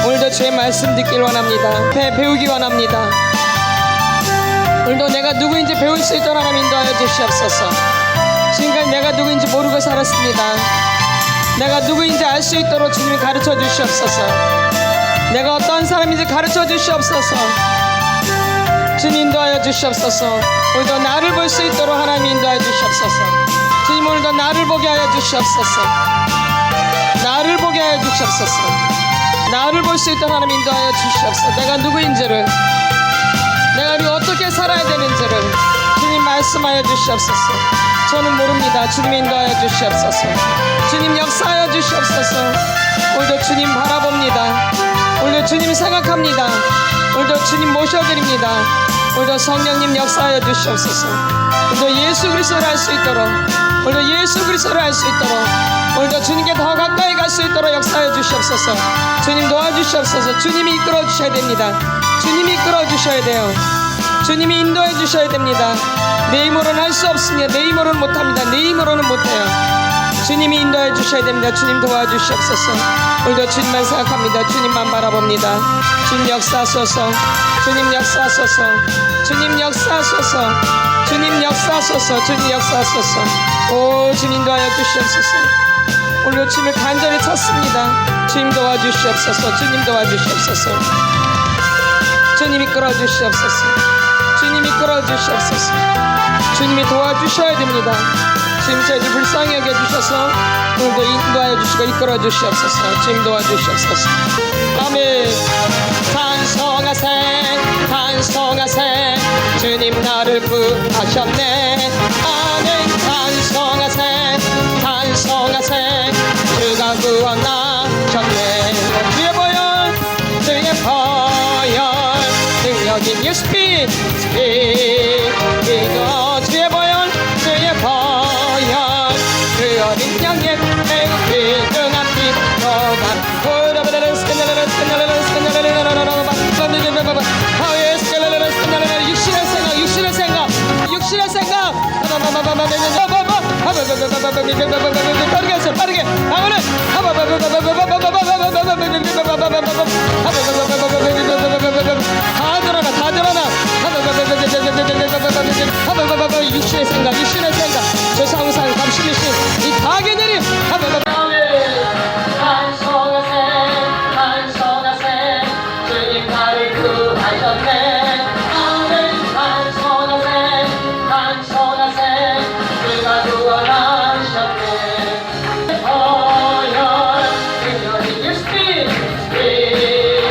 오늘도 주의 말씀 듣길 원합니다. 배우기 원합니다. 오늘도 내가 누구인지 배울 수 있도록 하나님 인도하여 주시옵소서. 지금까지 내가 누구인지 모르고 살았습니다. 내가 누구인지 알 수 있도록 주님이 가르쳐 주시옵소서. 내가 어떤 사람인지 가르쳐 주시옵소서. 주님 인도하여 주시옵소서. 오늘도 나를 볼 수 있도록 하나님 인도하여 주시옵소서. 주님 오늘도 나를 보게 하여 주시옵소서. 나를 보게 하여 주시옵소서. 나를 볼 수 있도록 하나님 인도하여 주시옵소서. 내가 누구인지를, 내가 우리 어떻게 살아야 되는지를 주님 말씀하여 주시옵소서. 저는 모릅니다. 주님 인도하여 주시옵소서. 주님 역사하여 주시옵소서. 오늘도 주님 바라봅니다. 오늘도 주님 생각합니다. 오늘도 주님 모셔드립니다. 오늘도 성령님 역사하여 주시옵소서. 오늘도 예수 그리스도를 알 수 있도록, 오늘도 예수 그리스도를 알 수 있도록, 오늘도 주님께 더 가까이 갈 수 있도록 역사하여 주시옵소서. 주님 도와주시옵소서. 주님이 이끌어 주셔야 됩니다. 주님이 이끌어 주셔야 돼요. 주님이 인도해 주셔야 됩니다. 내 힘으로는 할 수 없습니다. 내 힘으로는 못합니다. 내 힘으로는 못해요. 주님이 인도해 주셔야 됩니다. 주님 도와주시옵소서. 오늘도 주님만 생각합니다. 주님만 바라봅니다. 주님 역사하소서. 주님 역사하소서. 주님 역사하소서. 주님 역사하소서. 주님 역사하소서. 오 주님 인도하여 주시옵소서. 오늘도 주님을 간절히 찾습니다. 주님 도와주시옵소서. 주님 도와주시옵소서. 주님 이끌어 주시옵소서. 주님 이끌어 주시옵소서. 주님이 도와주셔야 됩니다. 주님 저희들 불쌍히 여겨주셔서 오늘도 인도하여 주시고 이끌어 주시옵소서. 주님 도와주시옵소서. 아멘. 찬송하세 찬송하세 주님 나를 구하셨네. 아멘. 찬송하세 찬송하세 주가 구원하셨네. 주의 보혈 주의 보혈 능력인 You speak 이거 주의 보혈 주의 보혈 그 어린 양의 매우 귀중한 피로가 육신의 생각 빠르게 하세요. 빠르게 아무는 다 드러나 다 드러나 육신의 생각 저 상상 감실리신 이 가게들이 찬송하세 주님 나를 구하셨네. 아멘. 찬송하세 주가 구원하셨네. 보혈 주님 You speak 주의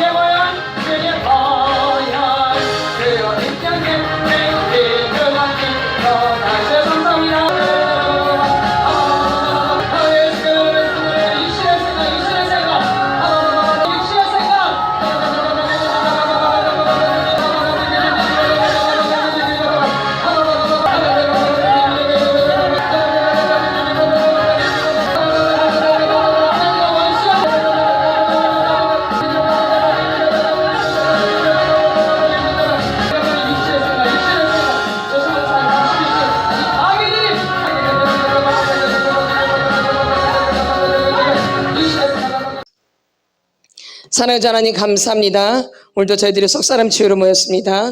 보혈 주의 보혈 그 어린 양의 매우 귀중한 피로 다시 감사합니다. 사랑하는 하나님 감사합니다. 오늘도 저희들이 속사람 치유로 모였습니다.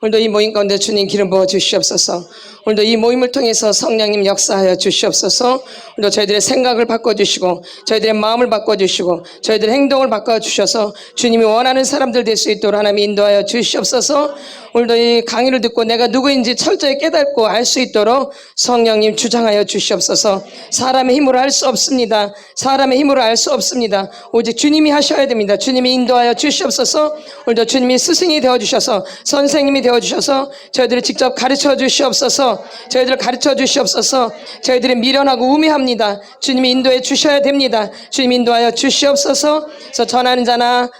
오늘도 이 모임 가운데 주님 기름 부어 주시옵소서. 오늘도 이 모임을 통해서 성령님 역사하여 주시옵소서. 오늘도 저희들의 생각을 바꿔주시고 저희들의 마음을 바꿔주시고 저희들의 행동을 바꿔주셔서 주님이 원하는 사람들 될 수 있도록 하나님 인도하여 주시옵소서. 오늘도 이 강의를 듣고 내가 누구인지 철저히 깨닫고 알 수 있도록 성령님 주장하여 주시옵소서. 사람의 힘으로 할 수 없습니다. 사람의 힘으로 알 수 없습니다. 오직 주님이 하셔야 됩니다. 주님이 인도하여 주시옵소서. 오늘도 주님이 스승이 되어주셔서 선생님이 되어주셔서 저희들을 직접 가르쳐 주시옵소서. 저희들을 가르쳐 주시옵소서. 저희들이 미련하고 우매합니다. 주님이 인도해 주셔야 됩니다. 주님 인도하여 주시옵소서. 그래서 전하는 자나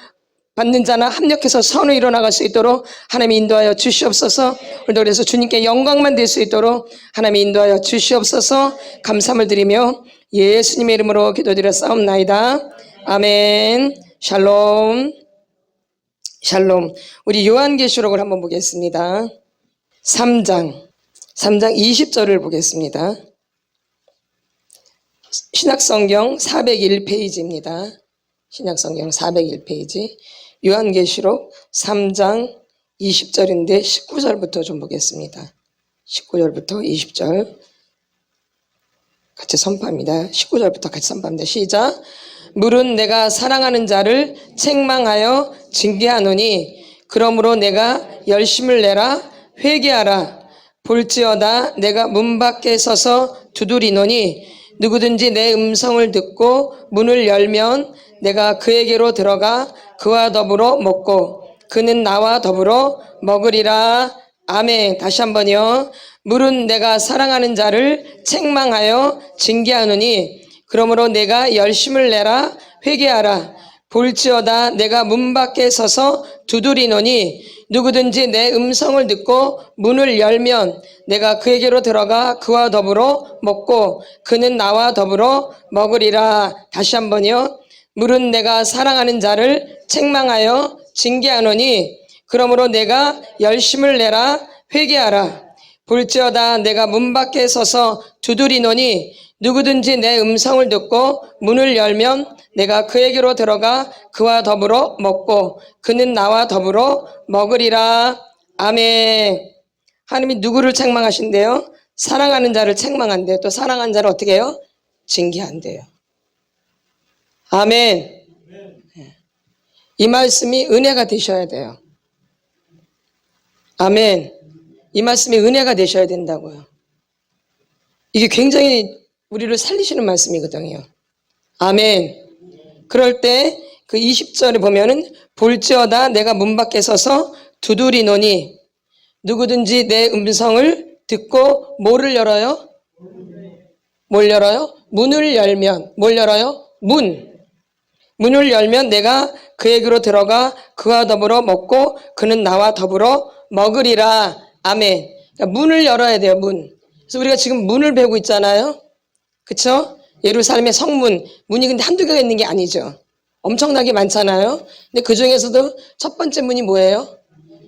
받는 자나 합력해서 선을 이뤄나갈 수 있도록 하나님이 인도하여 주시옵소서. 오늘도 그래서 주님께 영광만 될 수 있도록 하나님이 인도하여 주시옵소서. 감사함을 드리며 예수님의 이름으로 기도드렸사옵나이다. 아멘. 샬롬. 샬롬. 우리 요한계시록을 한번 보겠습니다. 3장 20절을 보겠습니다. 신약성경 401페이지입니다. 신약성경 401페이지 요한계시록 3장 20절인데 19절부터 좀 보겠습니다. 19절부터 20절 같이 선포합니다. 19절부터 같이 선포합니다. 시작. 물은 내가 사랑하는 자를 책망하여 징계하노니 그러므로 내가 열심을 내라 회개하라. 볼지어다 내가 문 밖에 서서 두드리노니 누구든지 내 음성을 듣고 문을 열면 내가 그에게로 들어가 그와 더불어 먹고 그는 나와 더불어 먹으리라. 아멘. 다시 한번요. 물은 내가 사랑하는 자를 책망하여 징계하노니 그러므로 내가 열심을 내라 회개하라. 볼지어다 내가 문 밖에 서서 두드리노니 누구든지 내 음성을 듣고 문을 열면 내가 그에게로 들어가 그와 더불어 먹고 그는 나와 더불어 먹으리라. 다시 한번요. 물은 내가 사랑하는 자를 책망하여 징계하노니 그러므로 내가 열심을 내라 회개하라. 볼지어다 내가 문 밖에 서서 두드리노니 누구든지 내 음성을 듣고 문을 열면 내가 그에게로 들어가 그와 더불어 먹고 그는 나와 더불어 먹으리라. 아멘. 하나님이 누구를 책망하신대요? 사랑하는 자를 책망한대요. 또 사랑하는 자를 어떻게 해요? 징계한대요. 아멘. 이 말씀이 은혜가 되셔야 돼요. 아멘. 이 말씀이 은혜가 되셔야 된다고요. 이게 굉장히 우리를 살리시는 말씀이거든요. 아멘. 그럴 때 그 20절에 보면은 볼지어다 내가 문 밖에 서서 두드리노니 누구든지 내 음성을 듣고 뭐를 열어요? 뭘 열어요? 문을 열면. 뭘 열어요? 문을 열면 내가 그에게로 들어가 그와 더불어 먹고 그는 나와 더불어 먹으리라. 아멘. 그러니까 문을 열어야 돼요. 문. 그래서 우리가 지금 문을 배우고 있잖아요. 그쵸? 예루살렘의 성문, 문이 근데 한두 개가 있는 게 아니죠. 엄청나게 많잖아요. 근데 그 중에서도 첫 번째 문이 뭐예요?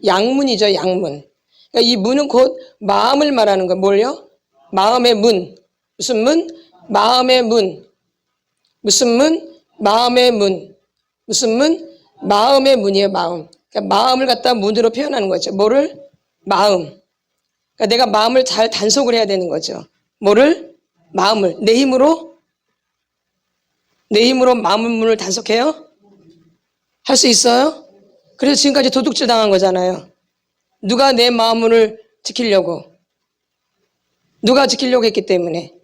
양문이죠. 양문. 그러니까 이 문은 곧 마음을 말하는 거예요. 뭘요? 마음의 문. 무슨 문? 마음의 문. 무슨 문? 마음의 문. 무슨 문? 마음의 문이에요. 마음. 그러니까 마음을 갖다 문으로 표현하는 거죠. 뭐를? 마음. 그러니까 내가 마음을 잘 단속을 해야 되는 거죠. 뭐를? 마음을. 내 힘으로 마음의 문을 단속해요? 할 수 있어요? 그래서 지금까지 도둑질 당한 거잖아요. 누가 내 마음문을 지키려고? 누가 지키려고 했기 때문에?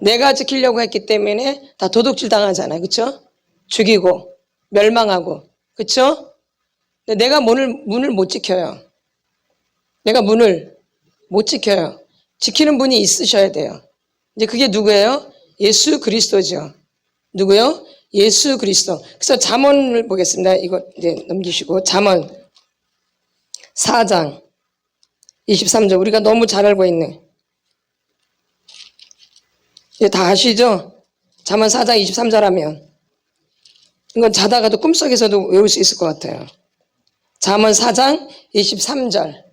내가 지키려고 했기 때문에 다 도둑질 당하잖아요. 그렇죠? 죽이고 멸망하고. 그렇죠? 내가 문을 못 지켜요. 내가 문을 못 지켜요. 지키는 분이 있으셔야 돼요. 이제 그게 누구예요? 예수 그리스도죠. 누구요? 예수 그리스도. 그래서 잠언을 보겠습니다. 이거 이제 넘기시고 잠언 4장 23절 우리가 너무 잘 알고 있네. 이제 다 아시죠? 잠언 4장 23절 하면 이건 자다가도 꿈속에서도 외울 수 있을 것 같아요. 잠언 4장 23절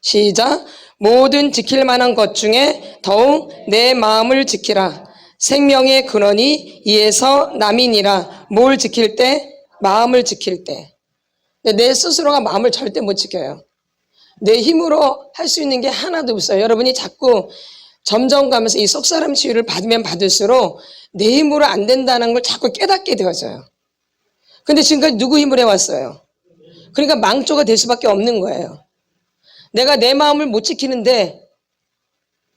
시작. 모든 지킬 만한 것 중에 더욱 내 마음을 지키라. 생명의 근원이 이에서 남이니라. 뭘 지킬 때? 마음을 지킬 때. 내 스스로가 마음을 절대 못 지켜요. 내 힘으로 할 수 있는 게 하나도 없어요. 여러분이 자꾸 점점 가면서 이 속사람 치유를 받으면 받을수록 내 힘으로 안 된다는 걸 자꾸 깨닫게 되어져요. 근데 지금까지 누구 힘을 해왔어요? 그러니까 망조가 될 수밖에 없는 거예요. 내가 내 마음을 못 지키는데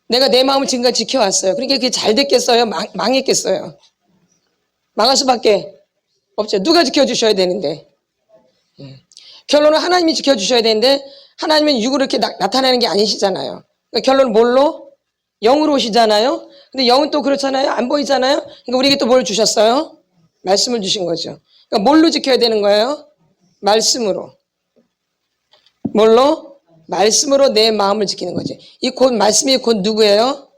내가 내 마음을 지금까지 지켜왔어요. 그러니까 그게 잘 됐겠어요? 망했겠어요? 망할 수밖에 없죠. 누가 지켜주셔야 되는데. 결론은 하나님이 지켜주셔야 되는데 하나님은 육으로 이렇게 나타나는 게 아니시잖아요. 그러니까 결론은 뭘로? 영으로 오시잖아요. 근데 영은 또 그렇잖아요. 안 보이잖아요. 그러니까 우리에게 또 뭘 주셨어요? 말씀을 주신 거죠. 그러니까 뭘로 지켜야 되는 거예요? 말씀으로. 뭘로? 말씀으로 내 마음을 지키는 거지. 이 곧 말씀이 곧 누구예요?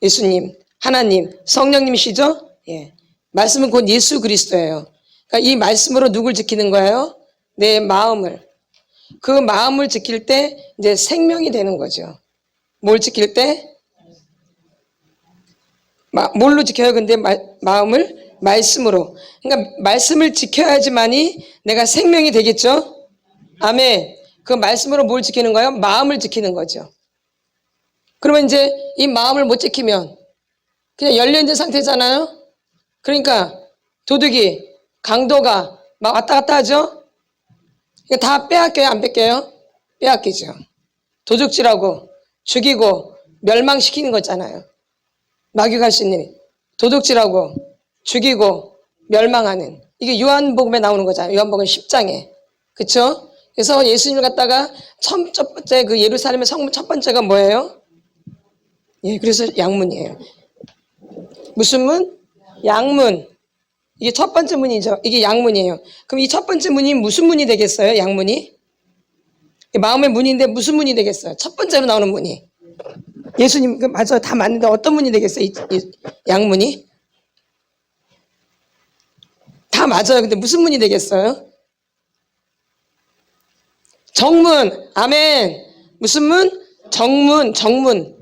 예수님, 하나님, 성령님이시죠? 예. 말씀은 곧 예수 그리스도예요. 그러니까 이 말씀으로 누굴 지키는 거예요? 내 마음을. 그 마음을 지킬 때 이제 생명이 되는 거죠. 뭘 지킬 때? 뭘로 지켜요? 근데 마음을 말씀으로. 그러니까 말씀을 지켜야지만이 내가 생명이 되겠죠. 아멘. 그 말씀으로 뭘 지키는 거예요? 마음을 지키는 거죠. 그러면 이제 이 마음을 못 지키면 그냥 열려있는 상태잖아요. 그러니까 도둑이 강도가 막 왔다 갔다 하죠. 다 빼앗겨요, 안 뺏겨요? 빼앗기죠. 도둑질하고 죽이고 멸망시키는 거잖아요. 마귀가 할 수 있는 일. 도둑질하고 죽이고 멸망하는, 이게 요한복음에 나오는 거잖아요. 요한복음 10장에. 그쵸? 그래서 예수님을 갖다가 첫 번째 그 예루살렘의 성문 첫 번째가 뭐예요? 예, 그래서 양문이에요. 무슨 문? 양문. 이게 첫 번째 문이죠. 이게 양문이에요. 그럼 이 첫 번째 문이 무슨 문이 되겠어요? 양문이? 마음의 문인데 무슨 문이 되겠어요? 첫 번째로 나오는 문이. 예수님, 맞아요. 다 맞는데 어떤 문이 되겠어요? 이 양문이? 다 맞아요. 근데 무슨 문이 되겠어요? 정문. 아멘. 무슨 문? 정문, 정문.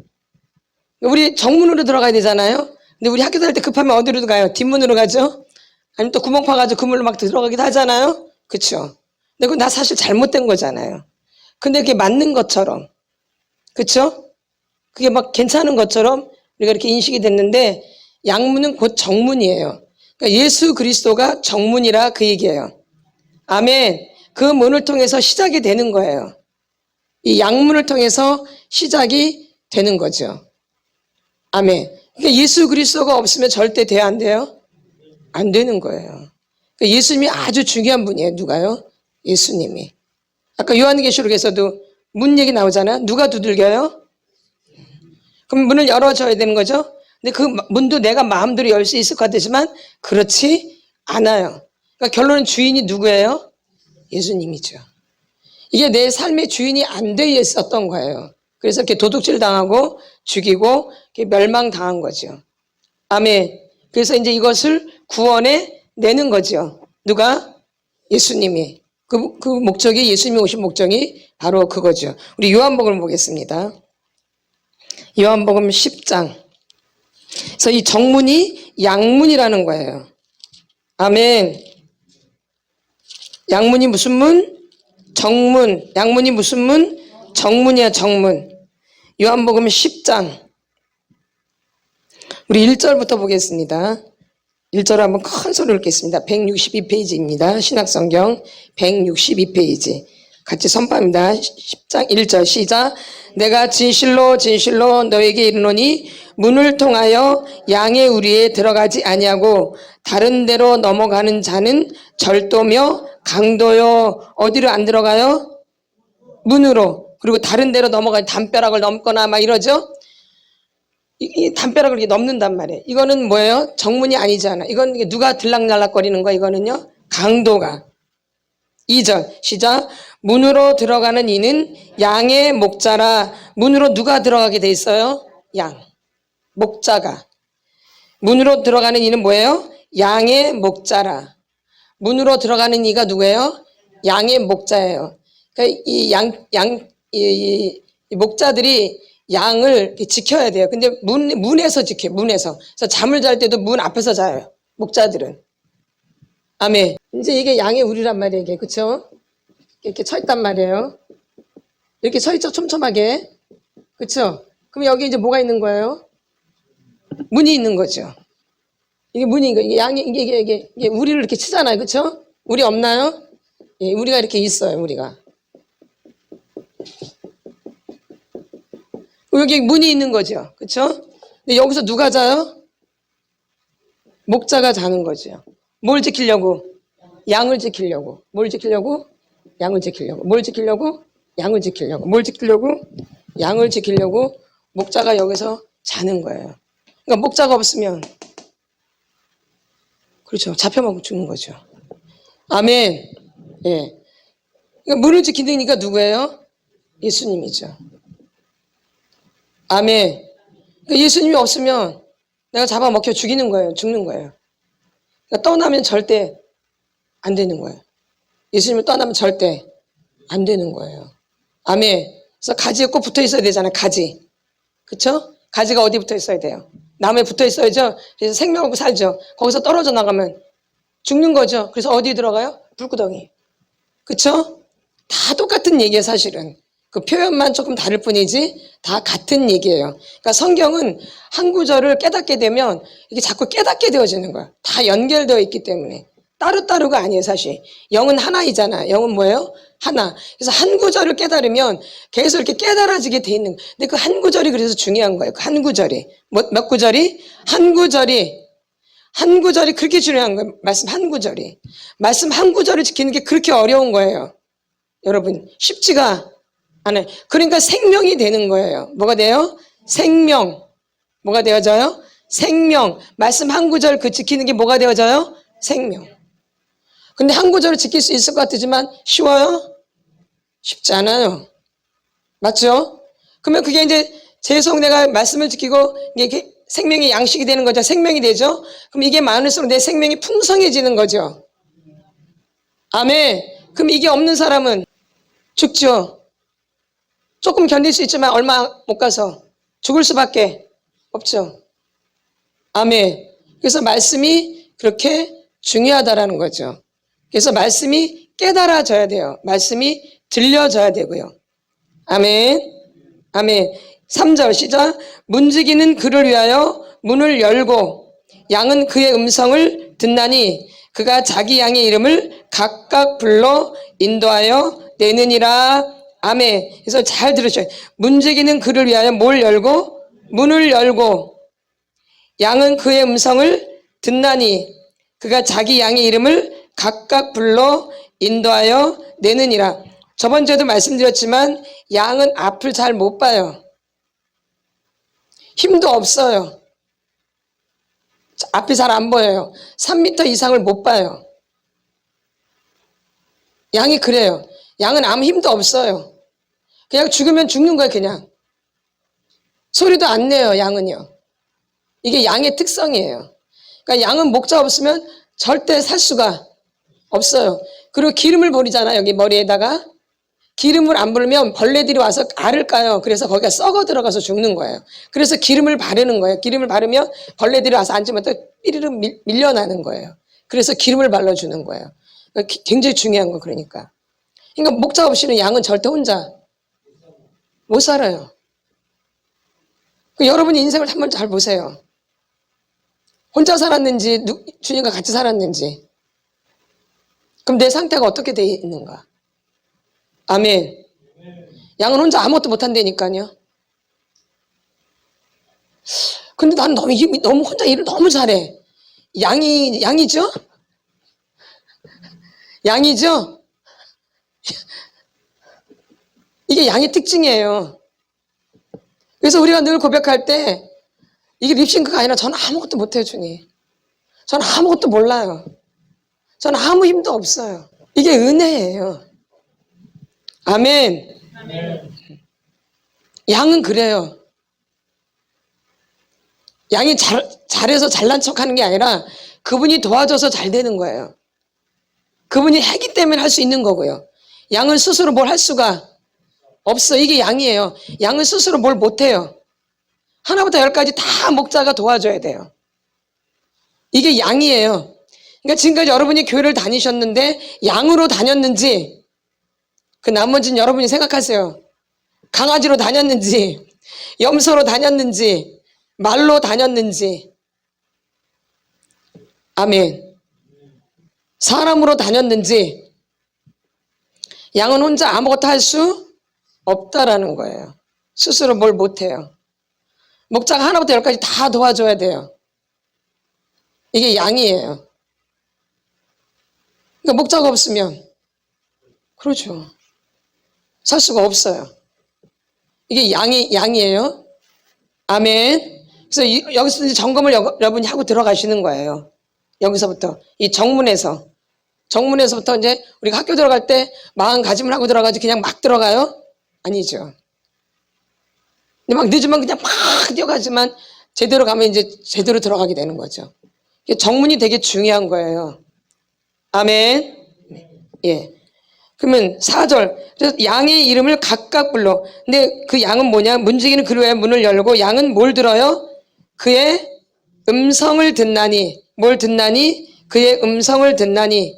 우리 정문으로 들어가야 되잖아요. 근데 우리 학교 다닐 때 급하면 어디로 가요? 뒷문으로 가죠? 아니면 또 구멍 파가지고 그물로 막 들어가기도 하잖아요. 그쵸? 근데 그건 나 사실 잘못된 거잖아요. 근데 그게 맞는 것처럼. 그쵸? 그게 막 괜찮은 것처럼 우리가 이렇게 인식이 됐는데, 양문은 곧 정문이에요. 그러니까 예수 그리스도가 정문이라 그 얘기예요. 아멘. 그 문을 통해서 시작이 되는 거예요. 이 양문을 통해서 시작이 되는 거죠. 아멘. 그러니까 예수 그리스도가 없으면 절대 돼야 안 돼요? 안 되는 거예요. 그러니까 예수님이 아주 중요한 분이에요. 누가요? 예수님이. 아까 요한계시록에서도 문 얘기 나오잖아요. 누가 두들겨요? 그럼 문을 열어줘야 되는 거죠. 근데 그 문도 내가 마음대로 열 수 있을 것 같지만 그렇지 않아요. 그러니까 결론은 주인이 누구예요? 예수님이죠. 이게 내 삶의 주인이 안 돼 있었던 거예요. 그래서 이렇게 도둑질 당하고 죽이고 이렇게 멸망당한 거죠. 아멘. 그래서 이제 이것을 구원해 내는 거죠. 누가? 예수님이. 그 목적이, 예수님이 오신 목적이 바로 그거죠. 우리 요한복음을 보겠습니다. 요한복음 10장. 그래서 이 정문이 양문이라는 거예요. 아멘. 양문이 무슨 문? 정문. 양문이 무슨 문? 정문이야, 정문. 요한복음 10장. 우리 1절부터 보겠습니다. 1절 한번 큰 소리로 읽겠습니다. 162페이지입니다. 신약성경 162페이지. 같이 선포합니다. 10장 1절 시작. 내가 진실로 진실로 너에게 이르노니 문을 통하여 양의 우리에 들어가지 아니하고 다른 데로 넘어가는 자는 절도며 강도요. 어디로 안 들어가요? 문으로. 그리고 다른 데로 넘어가는, 담벼락을 넘거나 막 이러죠. 이 담벼락을 이렇게 넘는단 말이에요. 이거는 뭐예요? 정문이 아니잖아. 이건 누가 들락날락거리는 거야? 이거는요, 강도가. 2절 시작. 문으로 들어가는 이는 양의 목자라. 문으로 누가 들어가게 돼 있어요? 양. 목자가. 문으로 들어가는 이는 뭐예요? 양의 목자라. 문으로 들어가는 이가 누구예요? 양의 목자예요. 그러니까 이 목자들이 양을 지켜야 돼요. 근데 문에서 지켜요. 문에서. 그래서 잠을 잘 때도 문 앞에서 자요. 목자들은. 아멘. 이제 이게 양의 우리란 말이에요. 이게. 그쵸? 이렇게 서 있단 말이에요. 이렇게 서 있죠. 촘촘하게. 그쵸? 그럼 여기 이제 뭐가 있는 거예요? 문이 있는 거죠. 이게 문인 거예요. 이게 양이, 이게 우리를 이렇게 치잖아요. 그쵸? 우리 없나요? 예, 우리가 이렇게 있어요. 우리가. 여기 문이 있는 거죠. 그쵸? 근데 여기서 누가 자요? 목자가 자는 거죠. 뭘 지키려고? 양을 지키려고. 뭘 지키려고? 양을 지키려고. 뭘 지키려고? 양을 지키려고. 뭘 지키려고? 양을 지키려고 목자가 여기서 자는 거예요. 그러니까 목자가 없으면, 그렇죠, 잡혀먹고 죽는 거죠. 아멘. 예. 그러니까 문을 지키는 이가 누구예요? 예수님이죠. 아멘. 그러니까 예수님이 없으면 내가 잡아먹혀 죽이는 거예요. 죽는 거예요. 그러니까 떠나면 절대 안 되는 거예요. 예수님을 떠나면 절대 안 되는 거예요. 아멘. 그래서 가지에 꼭 붙어 있어야 되잖아요. 가지. 그쵸? 가지가 어디 붙어 있어야 돼요? 나무에 붙어 있어야죠. 그래서 생명하고 살죠. 거기서 떨어져 나가면 죽는 거죠. 그래서 어디 들어가요? 불구덩이. 그쵸? 다 똑같은 얘기예요, 사실은. 그 표현만 조금 다를 뿐이지 다 같은 얘기예요. 그러니까 성경은 한 구절을 깨닫게 되면 이게 자꾸 깨닫게 되어지는 거야. 다 연결되어 있기 때문에. 따로따로가 아니에요, 사실. 영은 하나이잖아. 영은 뭐예요? 하나. 그래서 한 구절을 깨달으면 계속 이렇게 깨달아지게 돼 있는 거예요. 근데 그 한 구절이 그래서 중요한 거예요. 그 한 구절이. 몇 구절이? 한 구절이 그렇게 중요한 거예요. 말씀 한 구절이. 말씀 한 구절을 지키는 게 그렇게 어려운 거예요. 여러분, 쉽지가 않아요. 그러니까 생명이 되는 거예요. 뭐가 돼요? 생명. 뭐가 되어져요? 생명. 말씀 한 구절 그 지키는 게 뭐가 되어져요? 생명. 근데 한 구절을 지킬 수 있을 것 같지만 쉬워요? 쉽지 않아요. 맞죠? 그러면 그게 이제 재성 내가 말씀을 지키고 이게 생명의 양식이 되는 거죠. 생명이 되죠. 그럼 이게 많을수록 내 생명이 풍성해지는 거죠. 아멘. 그럼 이게 없는 사람은 죽죠. 조금 견딜 수 있지만 얼마 못 가서 죽을 수밖에 없죠. 아멘. 그래서 말씀이 그렇게 중요하다라는 거죠. 그래서 말씀이 깨달아져야 돼요. 말씀이 들려져야 되고요. 아멘. 아멘. 3절 시작. 문지기는 그를 위하여 문을 열고 양은 그의 음성을 듣나니 그가 자기 양의 이름을 각각 불러 인도하여 내느니라. 아멘. 그래서 잘 들으셔요. 문지기는 그를 위하여 뭘 열고? 문을 열고 양은 그의 음성을 듣나니 그가 자기 양의 이름을 각각 불러 인도하여 내느니라. 저번 주에도 말씀드렸지만 양은 앞을 잘 못 봐요. 힘도 없어요. 앞이 잘 안 보여요. 3m 이상을 못 봐요. 양이 그래요. 양은 아무 힘도 없어요. 그냥 죽으면 죽는 거예요, 그냥. 소리도 안 내요, 양은요. 이게 양의 특성이에요. 그러니까 양은 목자 없으면 절대 살 수가 없어요. 그리고 기름을 버리잖아요, 여기 머리에다가. 기름을 안 부르면 벌레들이 와서 알을 까요. 그래서 거기가 썩어 들어가서 죽는 거예요. 그래서 기름을 바르는 거예요. 기름을 바르면 벌레들이 와서 앉으면 또 삐리르 밀려나는 거예요. 그래서 기름을 발라주는 거예요. 굉장히 중요한 거 그러니까. 그러니까 목자 없이는 양은 절대 혼자 못 살아요. 여러분이 인생을 한번 잘 보세요. 혼자 살았는지 주님과 같이 살았는지. 그럼 내 상태가 어떻게 돼 있는가? 아멘. 양은 혼자 아무것도 못한다니까요. 근데 나는 너무 혼자 일을 너무 잘해. 양이죠? 양이죠? 이게 양의 특징이에요. 그래서 우리가 늘 고백할 때 이게 립싱크가 아니라 저는 아무것도 못해요, 주님. 저는 아무것도 몰라요. 저는 아무 힘도 없어요. 이게 은혜예요. 아멘. 아멘. 양은 그래요. 양이 잘해서 잘난 척 하는 게 아니라 그분이 도와줘서 잘 되는 거예요. 그분이 했기 때문에 할 수 있는 거고요. 양은 스스로 뭘 할 수가 없어. 이게 양이에요. 양은 스스로 뭘 못해요. 하나부터 열까지 다 목자가 도와줘야 돼요. 이게 양이에요. 그러니까 지금까지 여러분이 교회를 다니셨는데 양으로 다녔는지 그 나머지는 여러분이 생각하세요. 강아지로 다녔는지 염소로 다녔는지 말로 다녔는지. 아멘. 사람으로 다녔는지. 양은 혼자 아무것도 할 수 없다라는 거예요. 스스로 뭘 못해요. 목자가 하나부터 열까지 다 도와줘야 돼요. 이게 양이에요. 그러니까 목자가 없으면 그렇죠. 살 수가 없어요. 이게 양이에요. 아멘. 그래서 여기서 이제 점검을 여러분이 하고 들어가시는 거예요. 여기서부터 이 정문에서부터 이제 우리가 학교 들어갈 때 마음가짐을 하고 들어가지 그냥 막 들어가요? 아니죠. 근데 막 늦으면 그냥 막 뛰어가지만 제대로 가면 이제 제대로 들어가게 되는 거죠. 정문이 되게 중요한 거예요. 아멘. 예. 그러면 4절. 그래서 양의 이름을 각각 불러. 근데 그 양은 뭐냐? 문지기는 그를 위해 문을 열고 양은 뭘 들어요? 그의 음성을 듣나니, 뭘 듣나니? 그의 음성을 듣나니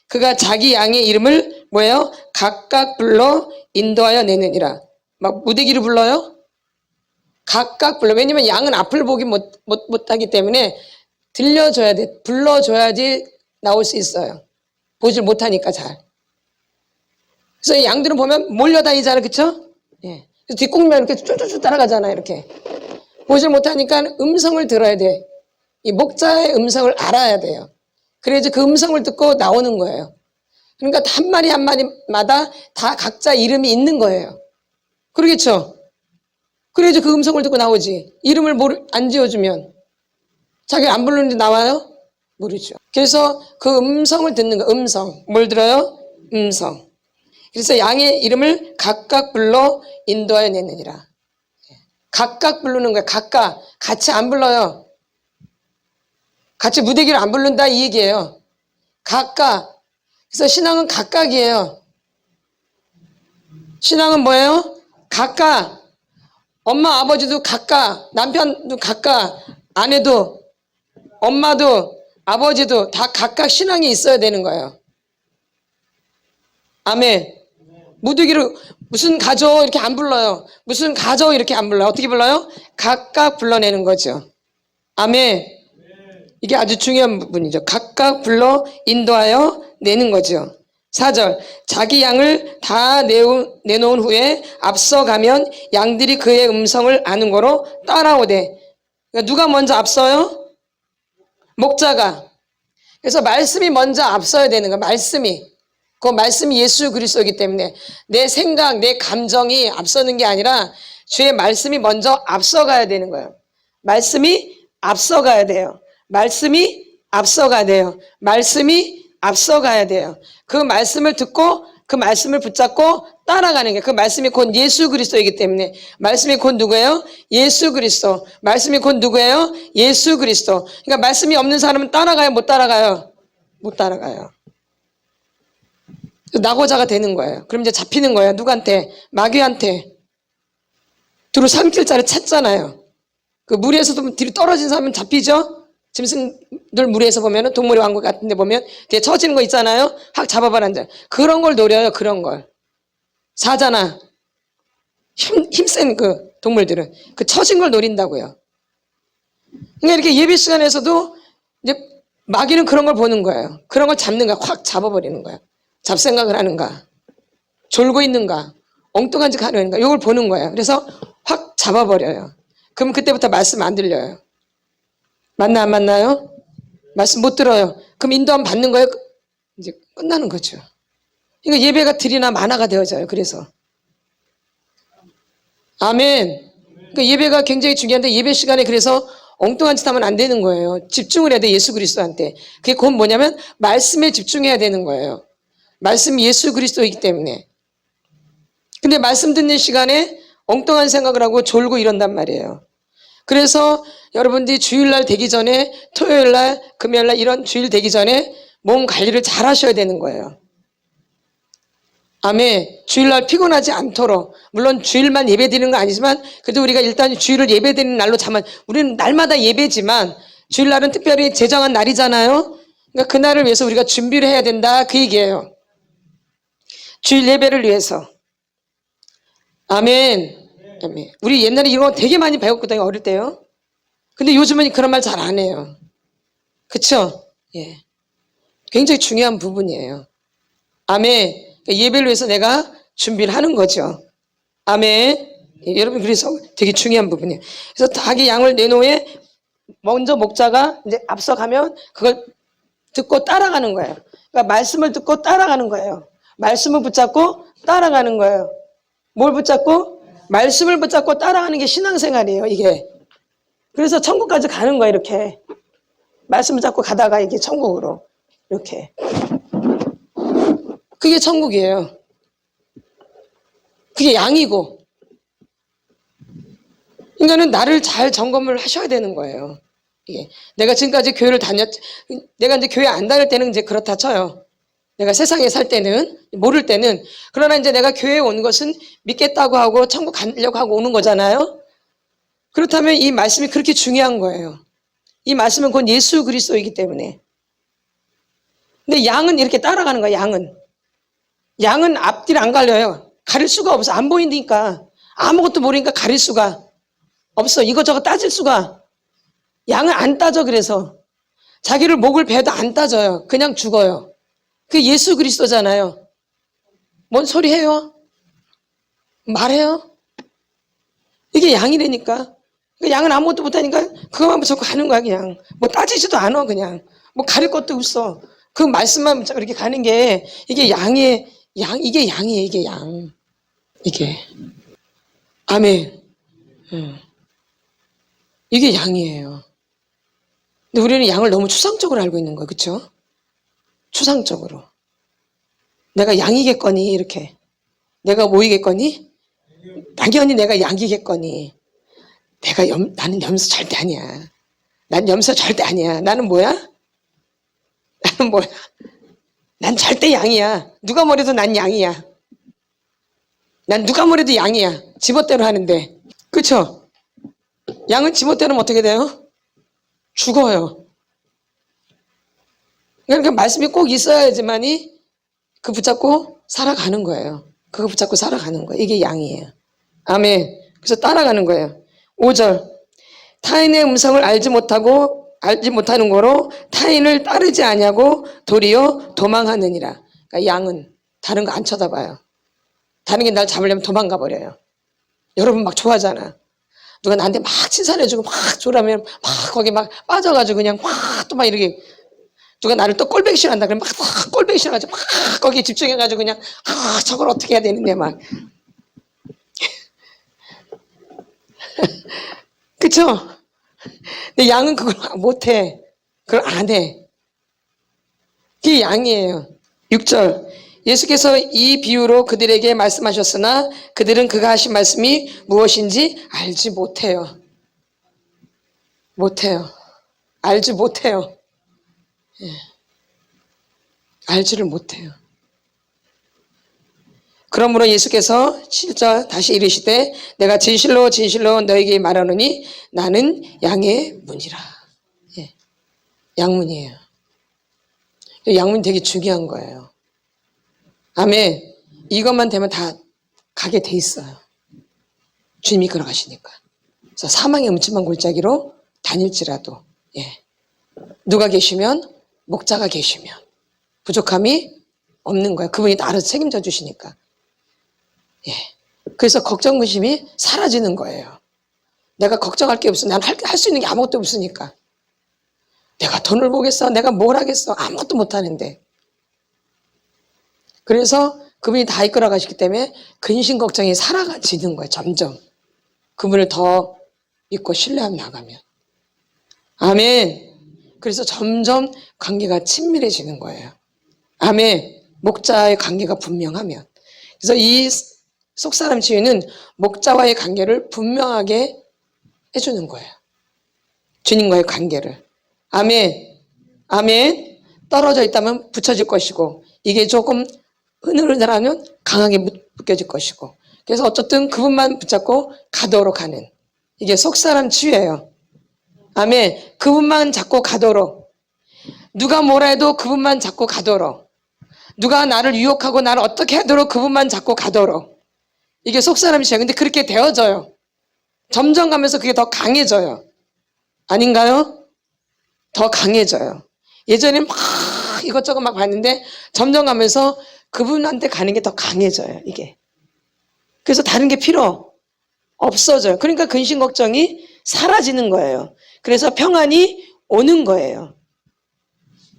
그가 자기 양의 이름을 뭐예요? 각각 불러 인도하여 내느니라. 막 무대기를 불러요? 각각 불러. 왜냐면 양은 앞을 보기 못하기 때문에 들려줘야 돼. 불러줘야지 나올 수 있어요. 보질 못하니까 잘. 그래서 양들은 보면 몰려다니잖아요. 그쵸? 예. 뒷공면 이렇게 쭈쭈쭈 따라가잖아요. 이렇게. 보질 못하니까 음성을 들어야 돼. 이 목자의 음성을 알아야 돼요. 그래야지 그 음성을 듣고 나오는 거예요. 그러니까 한 마리 한 마리마다 다 각자 이름이 있는 거예요. 그러겠죠? 그래야지 그 음성을 듣고 나오지. 이름을 안 지어주면 자기 안 부르는데 나와요? 모르죠. 그래서 그 음성을 듣는 거. 음성. 뭘 들어요? 음성. 그래서 양의 이름을 각각 불러 인도하여 내느니라. 각각 부르는 거예요. 각각. 같이 안 불러요. 같이 무대기를 안 부른다 이 얘기예요. 각각. 그래서 신앙은 각각이에요. 신앙은 뭐예요? 각각. 엄마 아버지도 각각, 남편도 각각, 아내도, 엄마도, 아버지도 다 각각 신앙이 있어야 되는 거예요. 아멘. 무드기를 무슨 가져 이렇게 안 불러요. 무슨 가져 이렇게 안 불러요. 어떻게 불러요? 각각 불러내는 거죠. 아멘. 이게 아주 중요한 부분이죠. 각각 불러 인도하여 내는 거죠. 4절 자기 양을 다 내놓은 후에 앞서가면 양들이 그의 음성을 아는 거로 따라오되. 그러니까 누가 먼저 앞서요? 목자가. 그래서 말씀이 먼저 앞서야 되는 거예요. 말씀이. 그 말씀이 예수 그리스도이기 때문에 내 생각, 내 감정이 앞서는 게 아니라 주의 말씀이 먼저 앞서가야 되는 거예요. 말씀이 앞서가야 돼요. 말씀이 앞서가야 돼요. 말씀이 앞서가야 돼요. 그 말씀을 듣고 그 말씀을 붙잡고 따라가는 게 그 말씀이 곧 예수 그리스도이기 때문에 말씀이 곧 누구예요? 예수 그리스도. 말씀이 곧 누구예요? 예수 그리스도. 그러니까 말씀이 없는 사람은 따라가요? 못 따라가요? 못 따라가요. 낙오자가 되는 거예요. 그럼 이제 잡히는 거예요. 누구한테? 마귀한테. 뒤로 삼킬자를 찾잖아요. 그 물에서도 뒤로 떨어진 사람은 잡히죠? 짐승들 무리에서 보면 동물의 왕국 같은 데 보면 뒤에 처지는 거 있잖아요. 확 잡아봐라. 그런 걸 노려요. 그런 걸. 사자나 힘센 그 동물들은 그 처진 걸 노린다고요. 그러니까 이렇게 예배 시간에서도 이제 마귀는 그런 걸 보는 거예요. 그런 걸 잡는 거야. 확 잡아버리는 거야. 잡생각을 하는가, 졸고 있는가, 엉뚱한 짓 하는가, 이걸 보는 거예요. 그래서 확 잡아버려요. 그럼 그때부터 말씀 안 들려요. 맞나 안 맞나요? 말씀 못 들어요. 그럼 인도함 받는 거예요? 이제 끝나는 거죠. 그러니까 예배가 들이나 마나가 되어져요. 그래서 아멘. 그러니까 예배가 굉장히 중요한데 예배 시간에 그래서 엉뚱한 짓 하면 안 되는 거예요. 집중을 해야 돼. 예수 그리스도한테. 그게 곧 뭐냐면 말씀에 집중해야 되는 거예요. 말씀이 예수 그리스도이기 때문에. 근데 말씀 듣는 시간에 엉뚱한 생각을 하고 졸고 이런단 말이에요. 그래서 여러분들이 주일날 되기 전에 토요일날, 금요일날 이런 주일 되기 전에 몸 관리를 잘 하셔야 되는 거예요. 아멘. 주일날 피곤하지 않도록. 물론 주일만 예배 드리는 건 아니지만 그래도 우리가 일단 주일을 예배 드리는 날로 잡아. 우리는 날마다 예배지만 주일날은 특별히 제정한 날이잖아요. 그러니까 그날을 위해서 우리가 준비를 해야 된다 그 얘기예요. 주일 예배를 위해서. 아멘. 아멘. 우리 옛날에 이런 거 되게 많이 배웠거든요. 어릴 때요. 근데 요즘은 그런 말 잘 안 해요. 그쵸? 예. 굉장히 중요한 부분이에요. 아멘. 예배를 위해서 내가 준비를 하는 거죠. 아멘. 예, 여러분 그래서 되게 중요한 부분이에요. 그래서 자기 양을 내놓에 먼저 목자가 이제 앞서가면 그걸 듣고 따라가는 거예요. 그러니까 말씀을 듣고 따라가는 거예요. 말씀을 붙잡고 따라가는 거예요. 뭘 붙잡고? 말씀을 붙잡고 따라가는 게 신앙생활이에요. 이게. 그래서 천국까지 가는 거예요. 이렇게. 말씀을 잡고 가다가 이게 천국으로. 이렇게. 그게 천국이에요. 그게 양이고. 그러니까는 나를 잘 점검을 하셔야 되는 거예요. 예. 내가 지금까지 교회를 내가 이제 교회 안 다닐 때는 이제 그렇다 쳐요. 내가 세상에 살 때는, 모를 때는. 그러나 이제 내가 교회에 온 것은 믿겠다고 하고 천국 가려고 하고 오는 거잖아요. 그렇다면 이 말씀이 그렇게 중요한 거예요. 이 말씀은 곧 예수 그리스도이기 때문에. 근데 양은 이렇게 따라가는 거야. 양은 앞뒤를 안 가려요. 가릴 수가 없어. 안 보이니까. 아무것도 모르니까 가릴 수가 없어. 이것저것 따질 수가. 양은 안 따져. 그래서 자기를 목을 베도 안 따져요. 그냥 죽어요. 그게 예수 그리스도잖아요. 뭔 소리 해요? 말해요? 이게 양이라니까. 양은 아무것도 못하니까 그것만 붙잡고 가는 거야. 그냥 뭐 따지지도 않아. 그냥 뭐 가릴 것도 없어. 그 말씀만 붙잡고 이렇게 가는 게 이게 양의 양. 이게 양이에요. 이게 양. 이게 아멘. 이게 양이에요. 근데 우리는 양을 너무 추상적으로 알고 있는 거예요. 그렇죠? 추상적으로. 내가 양이겠거니 이렇게. 내가 뭐이겠거니? 당연히 내가 양이겠거니. 나는 염소 절대 아니야. 난 염소 절대 아니야. 나는 뭐야? 나는 뭐야? 난 절대 양이야. 누가 뭐래도 난 양이야. 난 누가 뭐래도 양이야. 지멋대로 하는데. 그쵸? 양은 지멋대로 하면 어떻게 돼요? 죽어요. 그러니까 말씀이 꼭 있어야지만이 그 붙잡고 살아가는 거예요. 그거 붙잡고 살아가는 거예요. 이게 양이에요. 아멘. 그래서 따라가는 거예요. 5절. 타인의 음성을 알지 못하는 거로 타인을 따르지 아니하고 도리어 도망하느니라. 그러니까 양은 다른 거 안 쳐다봐요. 다른 게 날 잡으려면 도망가 버려요. 여러분 막 좋아하잖아. 누가 나한테 막 칭찬해주고 막 좋으라면 막 거기 막 빠져가지고 그냥 막 또 막 이렇게 누가 나를 또 꼴보기 싫어한다 그러면 막 꼴보기 싫어가지고 막 거기에 집중해가지고 그냥 저걸 어떻게 해야 되는데 막 그쵸? 근데 양은 그걸 못해. 그걸 안 해. 그게 양이에요. 6절. 예수께서 이 비유로 그들에게 말씀하셨으나 그들은 그가 하신 말씀이 무엇인지 알지 못해요. 알지 못해요. 예. 알지를 못해요. 그러므로 예수께서 7절 다시 이르시되 내가 진실로 진실로 너에게 말하노니 나는 양의 문이라. 예. 양문이에요. 양문이 되게 중요한 거예요. 아멘. 이것만 되면 다 가게 돼 있어요. 주님이 걸어가시니까. 그래서 사망의 음침한 골짜기로 다닐지라도 예. 누가 계시면 목자가 계시면 부족함이 없는 거예요. 그분이 다 알아서 책임져 주시니까. 예. 그래서 걱정 근심이 사라지는 거예요. 내가 걱정할 게 없어. 난 할 수 있는 게 아무것도 없으니까. 내가 돈을 보겠어. 내가 뭘 하겠어. 아무것도 못 하는데. 그래서 그분이 다 이끌어 가시기 때문에 근심 걱정이 사라지는 거예요. 점점. 그분을 더 믿고 신뢰하며 나가면. 아멘. 그래서 점점 관계가 친밀해지는 거예요. 아멘. 목자의 관계가 분명하면. 그래서 이 속사람 치유는 목자와의 관계를 분명하게 해주는 거예요. 주님과의 관계를. 아멘. 아멘. 떨어져 있다면 붙여질 것이고 이게 조금 흐느흐느하면 강하게 묶여질 것이고 그래서 어쨌든 그분만 붙잡고 가도록 하는 이게 속사람 치유예요. 아멘. 그분만 잡고 가도록 누가 뭐라 해도 그분만 잡고 가도록 누가 나를 유혹하고 나를 어떻게 하도록 그분만 잡고 가도록 이게 속사람 치유예요. 근데 그렇게 되어져요. 점점 가면서 그게 더 강해져요. 아닌가요? 더 강해져요. 예전엔 막 이것저것 막 봤는데 점점 가면서 그분한테 가는 게 더 강해져요. 이게. 그래서 다른 게 필요 없어져요. 그러니까 근심 걱정이 사라지는 거예요. 그래서 평안이 오는 거예요.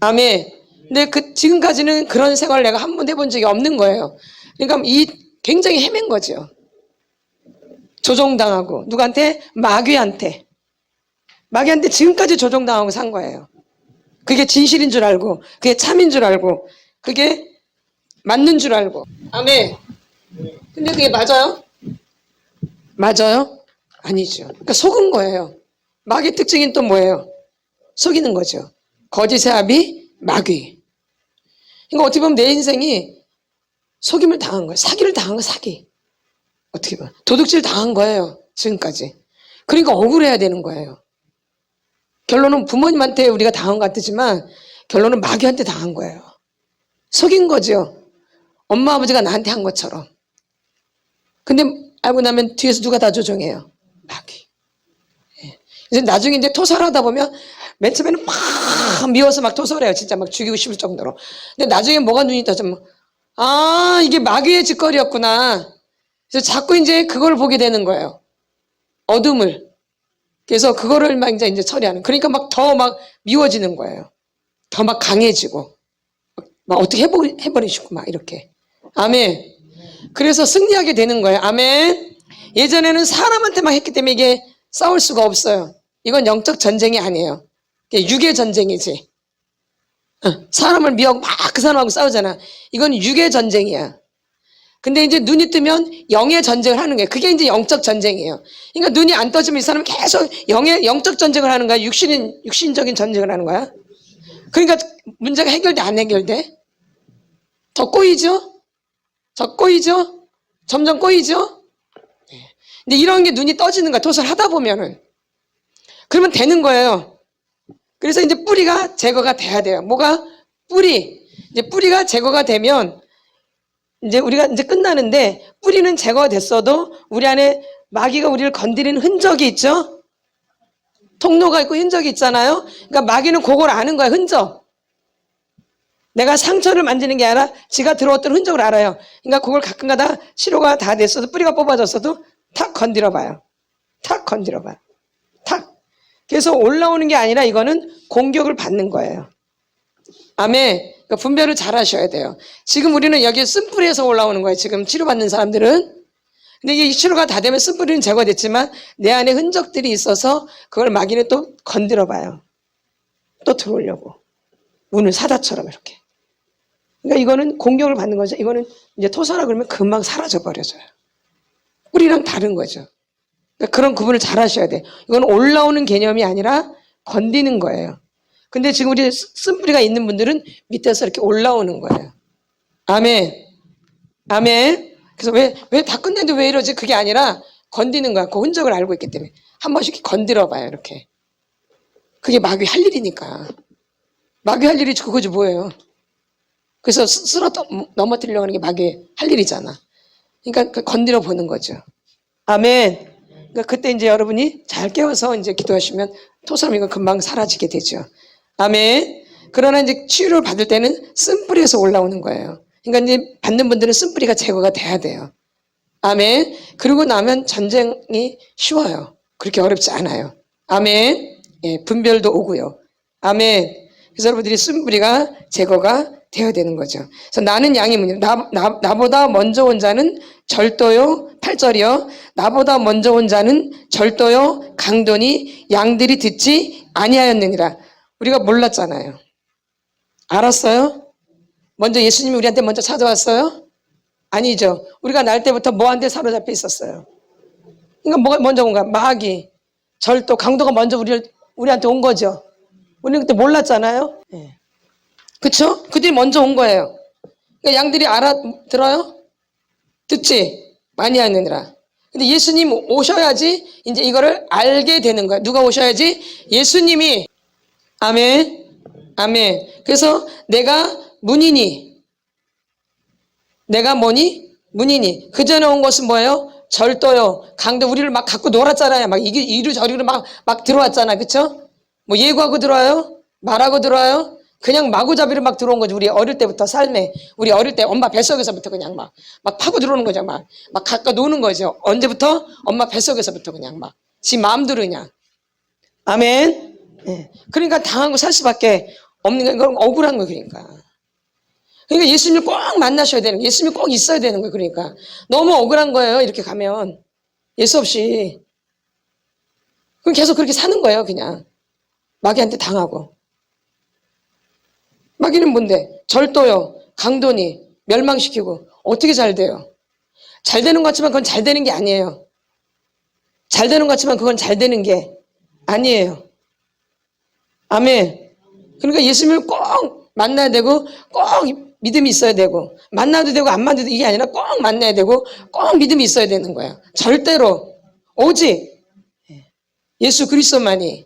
아멘. 근데 지금까지는 그런 생활을 내가 한 번도 해본 적이 없는 거예요. 그러니까 굉장히 헤맨 거죠. 조종당하고 누구한테? 마귀한테 지금까지 조종당하고 산 거예요. 그게 진실인 줄 알고 그게 참인 줄 알고 그게 맞는 줄 알고. 아멘. 근데 그게 맞아요? 맞아요? 아니죠. 그러니까 속은 거예요. 마귀의 특징은 또 뭐예요? 속이는 거죠. 거짓의 아비 마귀. 그러니까 어떻게 보면 내 인생이 속임을 당한 거예요. 사기를 당한 거예요. 사기. 어떻게 보면 도둑질 당한 거예요. 지금까지. 그러니까 억울해야 되는 거예요. 결론은 부모님한테 우리가 당한 것 같지만 결론은 마귀한테 당한 거예요. 속인 거죠. 엄마 아버지가 나한테 한 것처럼. 근데 알고 나면 뒤에서 누가 다 조종해요? 마귀. 이제 나중에 이제 토설을 하다 보면 맨 처음에는 막 미워서 막 토설해요. 진짜 막 죽이고 싶을 정도로. 근데 나중에 뭐가 눈이 떠지면 아, 이게 마귀의 짓거리였구나. 그래서 자꾸 이제 그걸 보게 되는 거예요. 어둠을. 그래서 그거를 막 이제 처리하는. 그러니까 막 더 막 미워지는 거예요. 더 막 강해지고. 막 어떻게 해버리시고 막 이렇게. 아멘. 그래서 승리하게 되는 거예요. 아멘. 예전에는 사람한테만 했기 때문에 이게 싸울 수가 없어요. 이건 영적 전쟁이 아니에요. 육의 전쟁이지. 사람을 미워하고 막 그 사람하고 싸우잖아. 이건 육의 전쟁이야. 근데 이제 눈이 뜨면 영의 전쟁을 하는 거예요. 그게 이제 영적 전쟁이에요. 그러니까 눈이 안 떠지면 이 사람은 계속 영적 전쟁을 하는 거야. 육신적인 전쟁을 하는 거야. 그러니까 문제가 해결돼, 안 해결돼? 더 꼬이죠? 더 꼬이죠? 점점 꼬이죠? 근데 이런 게 눈이 떠지는 거야. 도설 하다 보면은. 그러면 되는 거예요. 그래서 이제 뿌리가 제거가 돼야 돼요. 뭐가? 뿌리. 이제 뿌리가 제거가 되면 이제 우리가 이제 끝나는데 뿌리는 제거가 됐어도 우리 안에 마귀가 우리를 건드리는 흔적이 있죠? 통로가 있고 흔적이 있잖아요? 그러니까 마귀는 그걸 아는 거야, 흔적. 내가 상처를 만지는 게 아니라 지가 들어왔던 흔적을 알아요. 그러니까 그걸 가끔가다 치료가 다 됐어도 뿌리가 뽑아졌어도 탁 건드려 봐요. 탁 건드려 봐요. 탁. 그래서 올라오는 게 아니라 이거는 공격을 받는 거예요. 아멘. 그러니까 분별을 잘 하셔야 돼요. 지금 우리는 여기 쓴뿌리에서 올라오는 거예요. 지금 치료받는 사람들은. 근데 이게 치료가 다 되면 쓴뿌리는 제거됐지만 내 안에 흔적들이 있어서 그걸 마귀는 또 건드려 봐요. 또 들어오려고. 문을 사다처럼 이렇게. 그러니까 이거는 공격을 받는 거죠. 이거는 이제 토사라 그러면 금방 사라져 버려져요. 뿌리랑 다른 거죠. 그러니까 그런 구분을 잘 하셔야 돼요. 이건 올라오는 개념이 아니라 건드리는 거예요. 근데 지금 우리 쓴뿌리가 있는 분들은 밑에서 이렇게 올라오는 거예요. 아멘. 아멘. 그래서 왜 다 끝내도 왜 이러지? 그게 아니라 건드리는 거야. 그 흔적을 알고 있기 때문에. 한 번씩 건드려 봐요. 이렇게. 그게 마귀 할 일이니까. 마귀 할 일이 그거지 뭐예요. 그래서 쓸어 넘어뜨리려고 하는 게 마귀 할 일이잖아. 그러니까 건드려 보는 거죠. 아멘. 그러니까 그때 이제 여러분이 잘 깨워서 이제 기도하시면 토사람이가 금방 사라지게 되죠. 아멘. 그러나 이제 치유를 받을 때는 쓴뿌리에서 올라오는 거예요. 그러니까 이제 받는 분들은 쓴뿌리가 제거가 돼야 돼요. 아멘. 그러고 나면 전쟁이 쉬워요. 그렇게 어렵지 않아요. 아멘. 예, 분별도 오고요. 아멘. 그래서 여러분들이 쓴뿌리가 제거가 되어야 되는 거죠. 그래서 나는 양이 문이라. 나보다 먼저 온 자는 절도요. 8절이요. 나보다 먼저 온 자는 절도요. 강도니 양들이 듣지 아니하였느니라. 우리가 몰랐잖아요. 알았어요? 먼저 예수님이 우리한테 먼저 찾아왔어요? 아니죠. 우리가 날 때부터 뭐한테 사로잡혀 있었어요? 그러니까 뭐가 먼저 온 거야? 마귀, 절도, 강도가 먼저 우리한테 온 거죠. 우리는 그때 몰랐잖아요. 네. 그쵸? 그들이 먼저 온 거예요. 그러니까 양들이 알아들어요? 듣지? 많이 하느니라. 근데 예수님 오셔야지 이제 이거를 알게 되는 거야. 누가 오셔야지? 예수님이. 아멘. 아멘. 그래서 내가 문이니. 내가 뭐니? 문이니. 그 전에 온 것은 뭐예요? 절도요. 강도 우리를 막 갖고 놀았잖아요. 막 이루저리로 막 들어왔잖아. 그쵸? 뭐 예고하고 들어와요? 말하고 들어와요? 그냥 마구잡이로 막 들어온 거지. 우리 어릴 때부터 삶에. 우리 어릴 때 엄마 뱃속에서부터 그냥 막 파고 들어오는 거죠. 막 갖고 노는 거죠. 언제부터? 엄마 뱃속에서부터 그냥 막. 지 마음대로 그냥. 아멘. 네. 그러니까 당한 거 살 수밖에 없는 거예요. 이건 억울한 거예요. 그러니까 예수님을 꼭 만나셔야 되는 거예요. 예수님이 꼭 있어야 되는 거예요. 그러니까. 너무 억울한 거예요. 이렇게 가면. 예수 없이. 그럼 계속 그렇게 사는 거예요. 그냥. 마귀한테 당하고. 마귀는 뭔데? 절도요. 강도니. 멸망시키고. 어떻게 잘 돼요? 잘 되는 것 같지만 그건 잘 되는 게 아니에요. 잘 되는 것 같지만 그건 잘 되는 게 아니에요. 아멘. 그러니까 예수님을 꼭 만나야 되고 꼭 믿음이 있어야 되고 만나도 되고 안 만나도 이게 아니라 꼭 만나야 되고 꼭 믿음이 있어야 되는 거야. 절대로 오직 예수 그리스도만이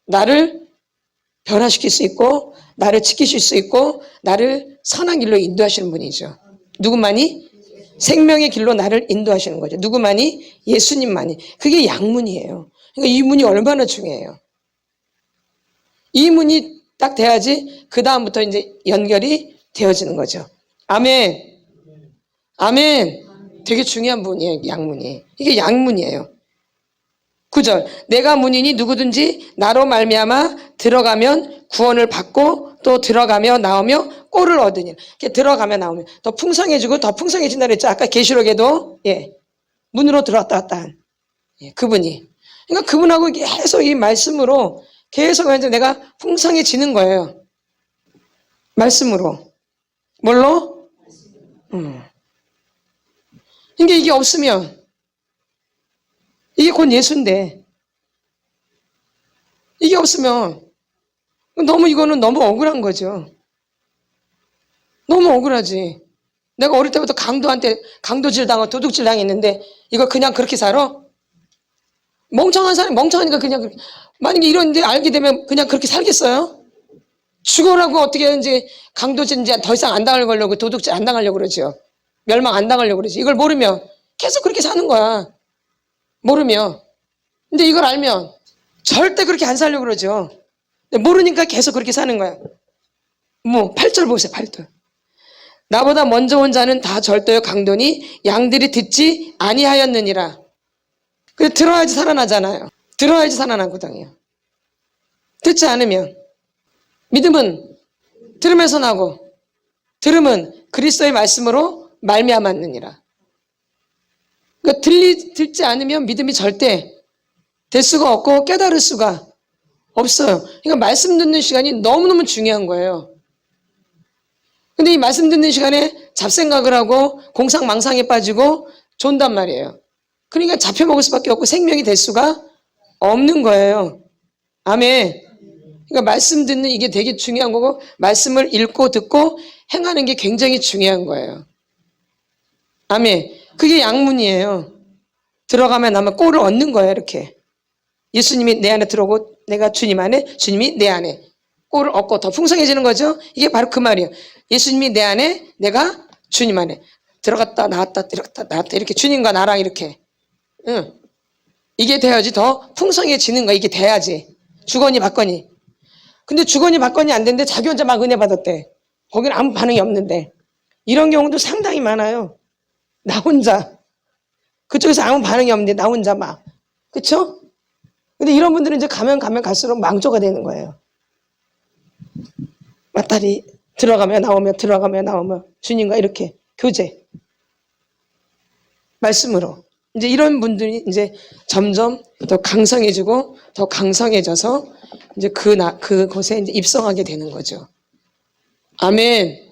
나를 변화시킬 수 있고 나를 지키실 수 있고 나를 선한 길로 인도하시는 분이죠. 누구만이? 생명의 길로 나를 인도하시는 거죠. 누구만이? 예수님만이. 그게 양문이에요. 그러니까 이 문이 얼마나 중요해요. 이 문이 딱 돼야지 그 다음부터 이제 연결이 되어지는 거죠. 아멘. 아멘. 되게 중요한 문이에요. 양문이. 이게 양문이에요. 9절. 내가 문이니 누구든지 나로 말미암아 들어가면 구원을 받고 또 들어가며 나오며 꼴을 얻으니. 이렇게 들어가며 나오면 더 풍성해지고 더 풍성해진다 그랬죠. 아까 계시록에도 문으로 들어왔다 왔다 한 그분이. 그러니까 그분하고 계속 이 말씀으로 계속 이제 내가 풍성해지는 거예요. 말씀으로. 뭘로? 그러니까 이게 없으면 이게 곧 예수인데 이게 없으면 이거는 너무 억울한 거죠. 너무 억울하지. 내가 어릴 때부터 강도한테 강도질 당하고 도둑질 당했는데 이걸 그냥 그렇게 살아? 멍청한 사람이 멍청하니까 그냥 그렇게. 만약에 이런 데 알게 되면 그냥 그렇게 살겠어요? 죽어라고 어떻게 이제 강도질 이제 더 이상 안 당하려고 도둑질 안 당하려고 그러죠. 멸망 안 당하려고 그러지. 이걸 모르면 계속 그렇게 사는 거야. 모르면. 근데 이걸 알면 절대 그렇게 안 살려고 그러죠. 모르니까 계속 그렇게 사는 거야. 8절 보세요. 8절. 나보다 먼저 온 자는 다 절도요 강도니 양들이 듣지 아니하였느니라. 근데 들어야지 살아나잖아요. 들어야지 살아나거든요. 듣지 않으면. 믿음은 들으면서 나고 들음은 그리스도의 말씀으로 말미암았느니라. 그러니까 듣지 않으면 믿음이 절대 될 수가 없고 깨달을 수가 없어요. 그러니까 말씀 듣는 시간이 너무너무 중요한 거예요. 근데 이 말씀 듣는 시간에 잡생각을 하고 공상망상에 빠지고 존단 말이에요. 그러니까 잡혀먹을 수밖에 없고 생명이 될 수가 없는 거예요. 아멘. 그러니까 말씀 듣는 이게 되게 중요한 거고 말씀을 읽고 듣고 행하는 게 굉장히 중요한 거예요. 아멘. 그게 양문이에요. 들어가면 아마 꼴을 얻는 거예요. 이렇게. 예수님이 내 안에 들어오고 내가 주님 안에, 주님이 내 안에 꼴을 얻고 더 풍성해지는 거죠. 이게 바로 그 말이에요. 예수님이 내 안에, 내가 주님 안에 들어갔다 나왔다 들어갔다 나왔다 이렇게 주님과 나랑 이렇게 이게 돼야지 더 풍성해지는 거야. 이게 돼야지. 주거니 받거니. 근데 주거니 받거니 안 되는데 자기 혼자 막 은혜 받았대. 거기는 아무 반응이 없는데. 이런 경우도 상당히 많아요. 나 혼자. 그쪽에서 아무 반응이 없는데 나 혼자 막. 그쵸? 근데 이런 분들은 이제 가면 갈수록 망조가 되는 거예요. 맞다리 들어가며 나오며 주님과 이렇게 교제. 말씀으로. 이제 이런 분들이 이제 점점 더 강성해지고 더 강성해져서 이제 그곳에 이제 입성하게 되는 거죠. 아멘.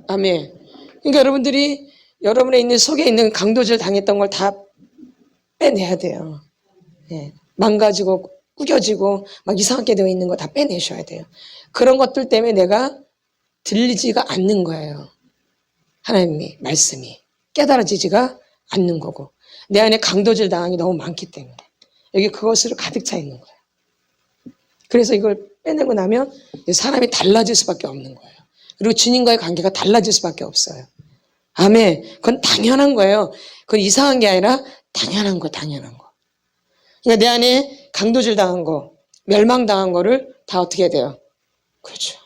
아멘. 그러니까 여러분들이 여러분의 있는 속에 있는 강도질 당했던 걸 다 빼내야 돼요. 망가지고 구겨지고 막 이상하게 되어 있는 거 다 빼내셔야 돼요. 그런 것들 때문에 내가 들리지가 않는 거예요. 하나님의 말씀이 깨달아지지가 않는 거고 내 안에 강도질 당함이 너무 많기 때문에 여기 그것으로 가득 차 있는 거예요. 그래서 이걸 빼내고 나면 사람이 달라질 수밖에 없는 거예요. 그리고 주님과의 관계가 달라질 수밖에 없어요. 아멘. 그건 당연한 거예요. 그건 이상한 게 아니라 당연한 거. 그러니까 내 안에 강도질 당한 거, 멸망당한 거를 다 어떻게 해야 돼요? 그렇죠.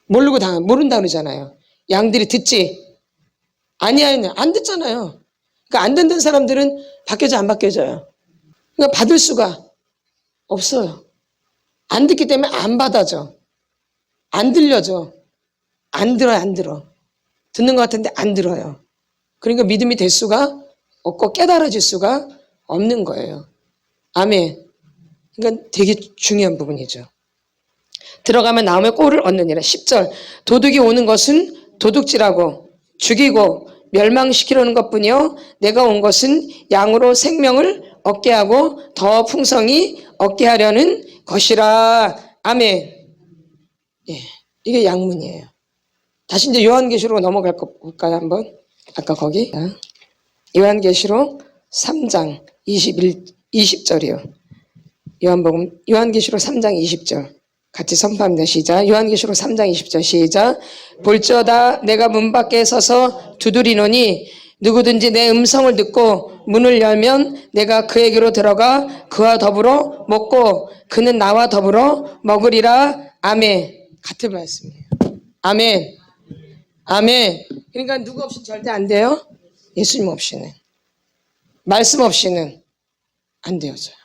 모른다 그러잖아요. 양들이 듣지? 아니하였냐? 안 듣잖아요. 그러니까 안 듣는 사람들은 바뀌어져 안 바뀌어져요? 그러니까 받을 수가 없어요. 안 듣기 때문에 안 받아져. 안 들려져. 안 들어. 듣는 것 같은데 안 들어요. 그러니까 믿음이 될 수가 없고 깨달아질 수가 없는 거예요. 아멘. 그러니까 되게 중요한 부분이죠. 들어가면 나오면 꼴을 얻느니라. 10절. 도둑이 오는 것은 도둑질하고 죽이고 멸망시키려는 것뿐이요 내가 온 것은 양으로 생명을 얻게 하고 더 풍성히 얻게 하려는 것이라. 아멘. 이게 양문이에요. 다시 이제 요한계시록으로 넘어갈 거 볼까요? 한번. 아까 거기. 요한계시록 3장 20절이요. 요한계시록 3장 20절. 같이 선포합니다. 시작. 요한계시록 3장 20절 시작. 볼지어다 내가 문 밖에 서서 두드리노니 누구든지 내 음성을 듣고 문을 열면 내가 그에게로 들어가 그와 더불어 먹고 그는 나와 더불어 먹으리라. 아멘. 같은 말씀이에요. 아멘. 아멘. 그러니까 누구 없이는 절대 안 돼요. 예수님 없이는. 말씀 없이는 안 되어져요.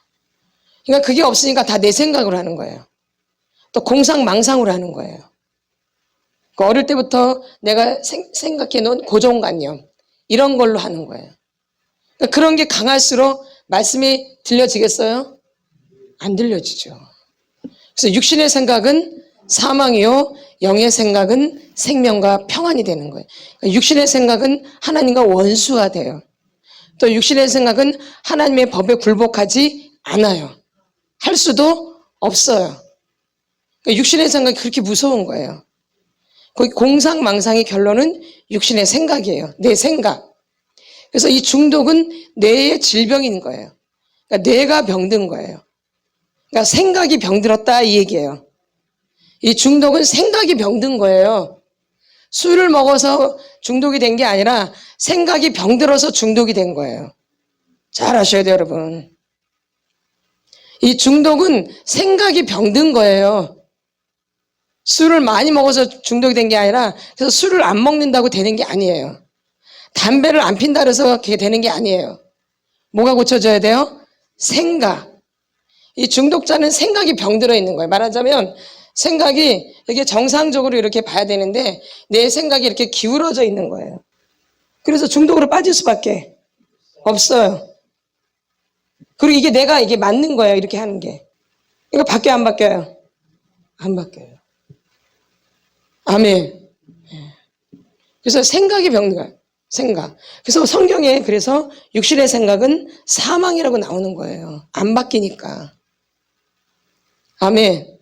그러니까 그게 없으니까 다 내 생각으로 하는 거예요. 또 공상망상으로 하는 거예요. 어릴 때부터 내가 생각해 놓은 고정관념 이런 걸로 하는 거예요. 그러니까 그런 게 강할수록 말씀이 들려지겠어요? 안 들려지죠. 그래서 육신의 생각은 사망이요 영의 생각은 생명과 평안이 되는 거예요. 그러니까 육신의 생각은 하나님과 원수가 돼요. 또 육신의 생각은 하나님의 법에 굴복하지 않아요. 할 수도 없어요. 그러니까 육신의 생각이 그렇게 무서운 거예요. 거기 공상망상의 결론은 육신의 생각이에요. 내 생각. 그래서 이 중독은 뇌의 질병인 거예요. 그러니까 뇌가 병든 거예요. 그러니까 생각이 병들었다 이 얘기예요. 이 중독은 생각이 병든 거예요. 술을 먹어서 중독이 된 게 아니라 생각이 병들어서 중독이 된 거예요. 잘 아셔야 돼요, 여러분. 이 중독은 생각이 병든 거예요. 술을 많이 먹어서 중독이 된 게 아니라 그래서 술을 안 먹는다고 되는 게 아니에요. 담배를 안 핀다 그래서 그게 되는 게 아니에요. 뭐가 고쳐져야 돼요? 생각. 이 중독자는 생각이 병들어 있는 거예요. 말하자면 생각이 이렇게 정상적으로 이렇게 봐야 되는데 내 생각이 이렇게 기울어져 있는 거예요. 그래서 중독으로 빠질 수밖에 없어요. 그리고 이게 내가 이게 맞는 거예요. 이렇게 하는 게. 이거 바뀌어요, 안 바뀌어요? 안 바뀌어요. 아멘. 그래서 생각이 병든 거예요. 생각. 그래서 성경에 그래서 육신의 생각은 사망이라고 나오는 거예요. 안 바뀌니까. 아멘.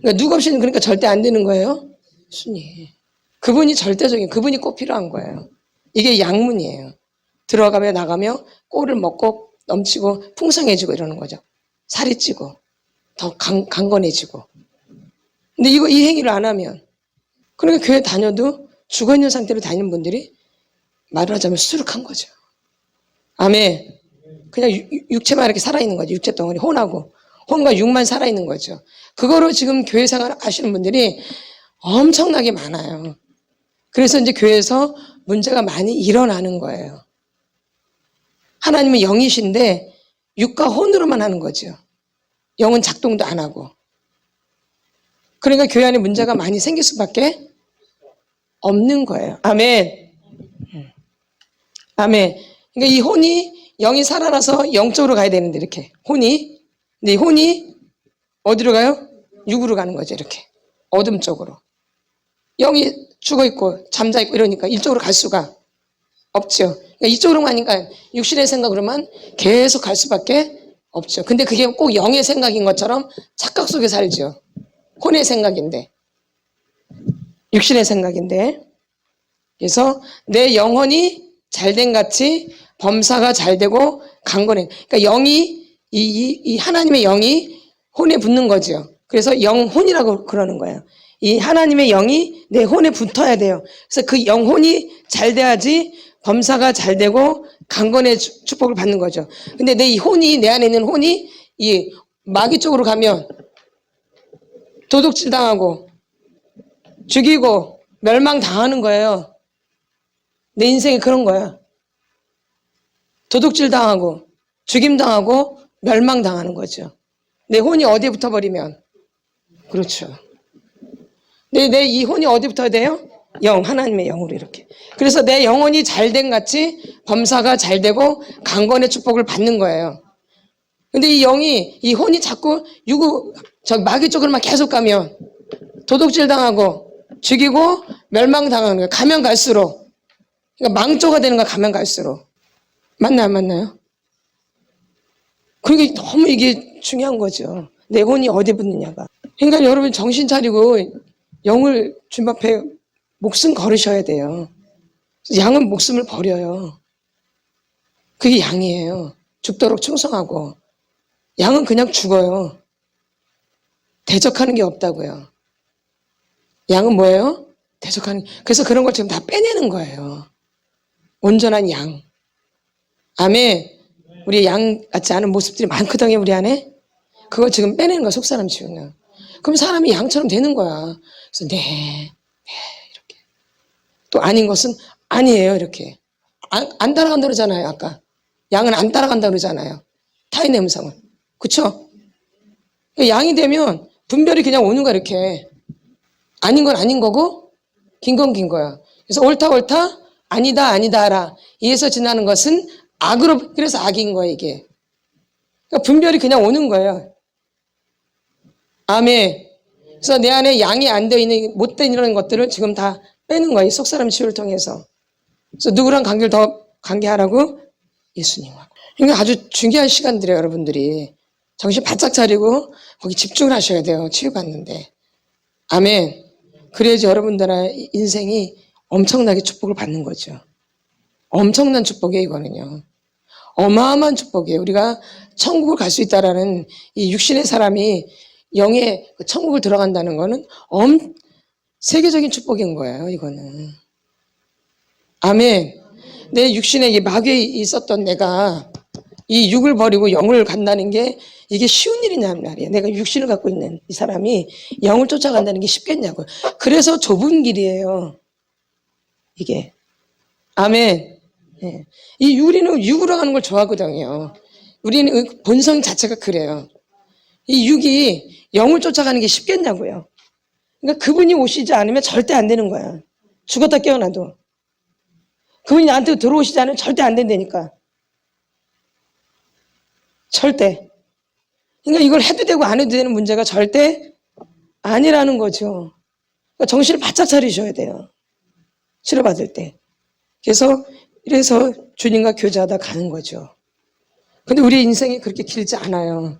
그러니까 누구 없이는 그러니까 절대 안 되는 거예요. 순위. 그분이 절대적인, 그분이 꼭 필요한 거예요. 이게 양문이에요. 들어가며 나가며 꼴을 먹고 넘치고 풍성해지고 이러는 거죠. 살이 찌고 더 강건해지고. 근데 이 행위를 안 하면 그러니까 교회 다녀도 죽어있는 상태로 다니는 분들이 말을 하자면 수룩한 거죠. 아멘. 그냥 육체만 이렇게 살아있는 거죠. 육체 덩어리 혼하고 혼과 육만 살아있는 거죠. 그거로 지금 교회 생활 하시는 분들이 엄청나게 많아요. 그래서 이제 교회에서 문제가 많이 일어나는 거예요. 하나님은 영이신데 육과 혼으로만 하는 거죠. 영은 작동도 안 하고. 그러니까 교회 안에 문제가 많이 생길 수밖에 없는 거예요. 아멘. 아멘. 그러니까 이 혼이 영이 살아나서 영적으로 가야 되는데 이렇게 혼이. 근데 이 혼이 어디로 가요? 육으로 가는 거죠. 이렇게 어둠 쪽으로. 영이 죽어 있고 잠자 있고 이러니까 이쪽으로 갈 수가 없죠. 그러니까 이쪽으로만 하니까 육신의 생각으로만 계속 갈 수밖에 없죠. 근데 그게 꼭 영의 생각인 것처럼 착각 속에 살죠. 혼의 생각인데 육신의 생각인데. 그래서 내 영혼이 잘된 같이 범사가 잘되고 강건해. 그러니까 영이 이 하나님의 영이 혼에 붙는 거죠. 그래서 영혼이라고 그러는 거예요. 이 하나님의 영이 내 혼에 붙어야 돼요. 그래서 그 영혼이 잘 돼야지 범사가 잘 되고 강건의 축복을 받는 거죠. 근데 내 이 혼이, 내 안에 있는 혼이 이 마귀 쪽으로 가면 도둑질 당하고 죽이고 멸망당하는 거예요. 내 인생이 그런 거야. 도둑질 당하고 죽임 당하고 멸망당하는 거죠. 내 혼이 어디에 붙어버리면. 그렇죠. 내 이 혼이 어디 붙어야 돼요? 영, 하나님의 영으로 이렇게. 그래서 내 영혼이 잘된 같이 범사가 잘되고 강건의 축복을 받는 거예요. 근데 이 영이, 이 혼이 자꾸 마귀 쪽으로만 계속 가면 도둑질 당하고 죽이고 멸망당하는 거예요. 가면 갈수록. 그러니까 망조가 되는 거야, 가면 갈수록. 맞나요, 안 맞나요? 그러니까 너무 이게 중요한 거죠. 내 혼이 어디 붙느냐가. 그러니까 여러분 정신 차리고 영을 주님 앞에 목숨 걸으셔야 돼요. 양은 목숨을 버려요. 그게 양이에요. 죽도록 충성하고 양은 그냥 죽어요. 대적하는 게 없다고요. 양은 뭐예요? 대적하는. 그래서 그런 걸 지금 다 빼내는 거예요. 온전한 양. 아멘. 우리 양 같지 않은 모습들이 많거든요, 우리 안에. 그걸 지금 빼내는 거야, 속사람 치우는. 그럼 사람이 양처럼 되는 거야. 그래서 네, 이렇게. 또 아닌 것은 아니에요, 이렇게. 안 따라간다 그러잖아요, 아까. 양은 안 따라간다 그러잖아요. 타인의 음성을. 그쵸? 양이 되면 분별이 그냥 오는 거야, 이렇게. 아닌 건 아닌 거고, 긴 건 긴 거야. 그래서 옳다, 옳다, 아니다, 아니다 하라. 이에서 지나는 것은 악으로, 그래서 악인 거야, 이게. 그러니까 분별이 그냥 오는 거예요. 아멘. 그래서 내 안에 양이 안 되어 있는 못된 이런 것들을 지금 다 빼는 거예요. 속사람 치유를 통해서. 그래서 누구랑 관계를 더 관계하라고? 예수님하고. 그러니까 아주 중요한 시간들이에요, 여러분들이. 정신 바짝 차리고 거기 집중을 하셔야 돼요. 치유받는데. 아멘. 그래야지 여러분들의 인생이 엄청나게 축복을 받는 거죠. 엄청난 축복이에요, 이거는요. 어마어마한 축복이에요. 우리가 천국을 갈 수 있다라는 이 육신의 사람이 영의 천국을 들어간다는 거는 세계적인 축복인 거예요, 이거는. 아멘. 내 육신에 이 마귀에 있었던 내가 이 육을 버리고 영을 간다는 게 이게 쉬운 일이냐는 말이에요. 내가 육신을 갖고 있는 이 사람이 영을 쫓아간다는 게 쉽겠냐고요. 그래서 좁은 길이에요, 이게. 아멘. 네. 우리는 육으로 가는 걸 좋아하거든요. 우리는 본성 자체가 그래요. 이 육이 영을 쫓아가는 게 쉽겠냐고요. 그러니까 그분이 오시지 않으면 절대 안 되는 거야. 죽었다 깨어나도. 그분이 나한테 들어오시지 않으면 절대 안 된다니까. 절대. 그러니까 이걸 해도 되고 안 해도 되는 문제가 절대 아니라는 거죠. 그러니까 정신을 바짝 차리셔야 돼요. 치료받을 때. 그래서 주님과 교제하다 가는 거죠. 근데 우리 인생이 그렇게 길지 않아요.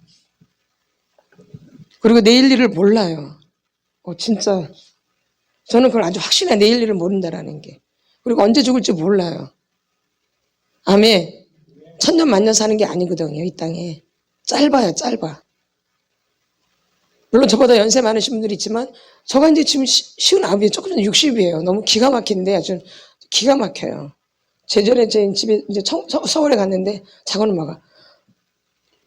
그리고 내일 일을 몰라요. 진짜 저는 그걸 아주 확신해. 내일 일을 모른다라는 게. 그리고 언제 죽을지 몰라요. 아멘. 천년 만년 사는 게 아니거든요, 이 땅에. 짧아요, 짧아. 물론 저보다 연세 많으신 분들이 있지만 저가 이제 지금 59이에요. 조금 전 60이에요. 너무 기가 막힌데 아주 기가 막혀요. 제전에 제 집에 이제 서울에 갔는데 작은 엄마가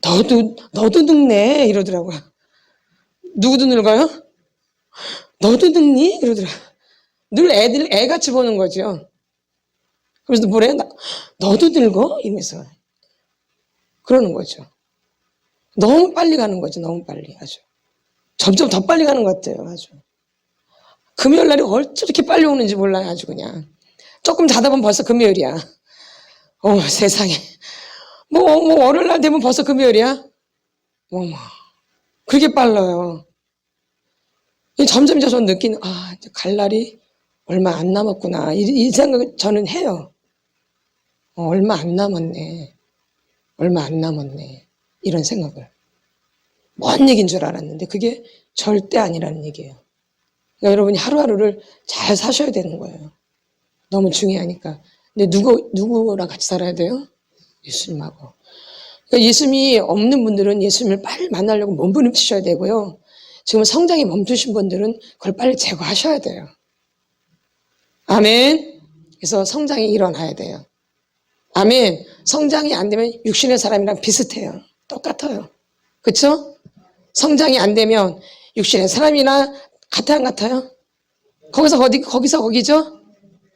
너도 늙네 이러더라고요. 누구도 늙어요? 너도 늙니? 이러더라. 늘 애같이 보는 거죠. 그래서 뭐래? 너도 늙어? 이러면서 그러는 거죠. 너무 빨리 가는 거죠. 너무 빨리 아주. 점점 더 빨리 가는 것 같아요. 아주. 금요일 날이 어떻게 빨리 오는지 몰라요. 아주 그냥. 조금 자다 보면 벌써 금요일이야. 세상에. 월요일 날 되면 벌써 금요일이야? 그렇게 빨라요. 점점 이제 저는 느끼는, 이제 갈 날이 얼마 안 남았구나. 이 생각을 저는 해요. 얼마 안 남았네. 얼마 안 남았네. 이런 생각을. 먼 얘기인 줄 알았는데 그게 절대 아니라는 얘기예요. 그러니까 여러분이 하루하루를 잘 사셔야 되는 거예요. 너무 중요하니까. 근데 누구랑 같이 살아야 돼요? 예수님하고. 그러니까 예수님이 없는 분들은 예수님을 빨리 만나려고 몸부림치셔야 되고요. 지금 성장이 멈추신 분들은 그걸 빨리 제거하셔야 돼요. 아멘. 그래서 성장이 일어나야 돼요. 아멘. 성장이 안 되면 육신의 사람이랑 비슷해요. 똑같아요. 그렇죠? 성장이 안 되면 육신의 사람이나 같아요, 안 같아요? 거기서 거기죠?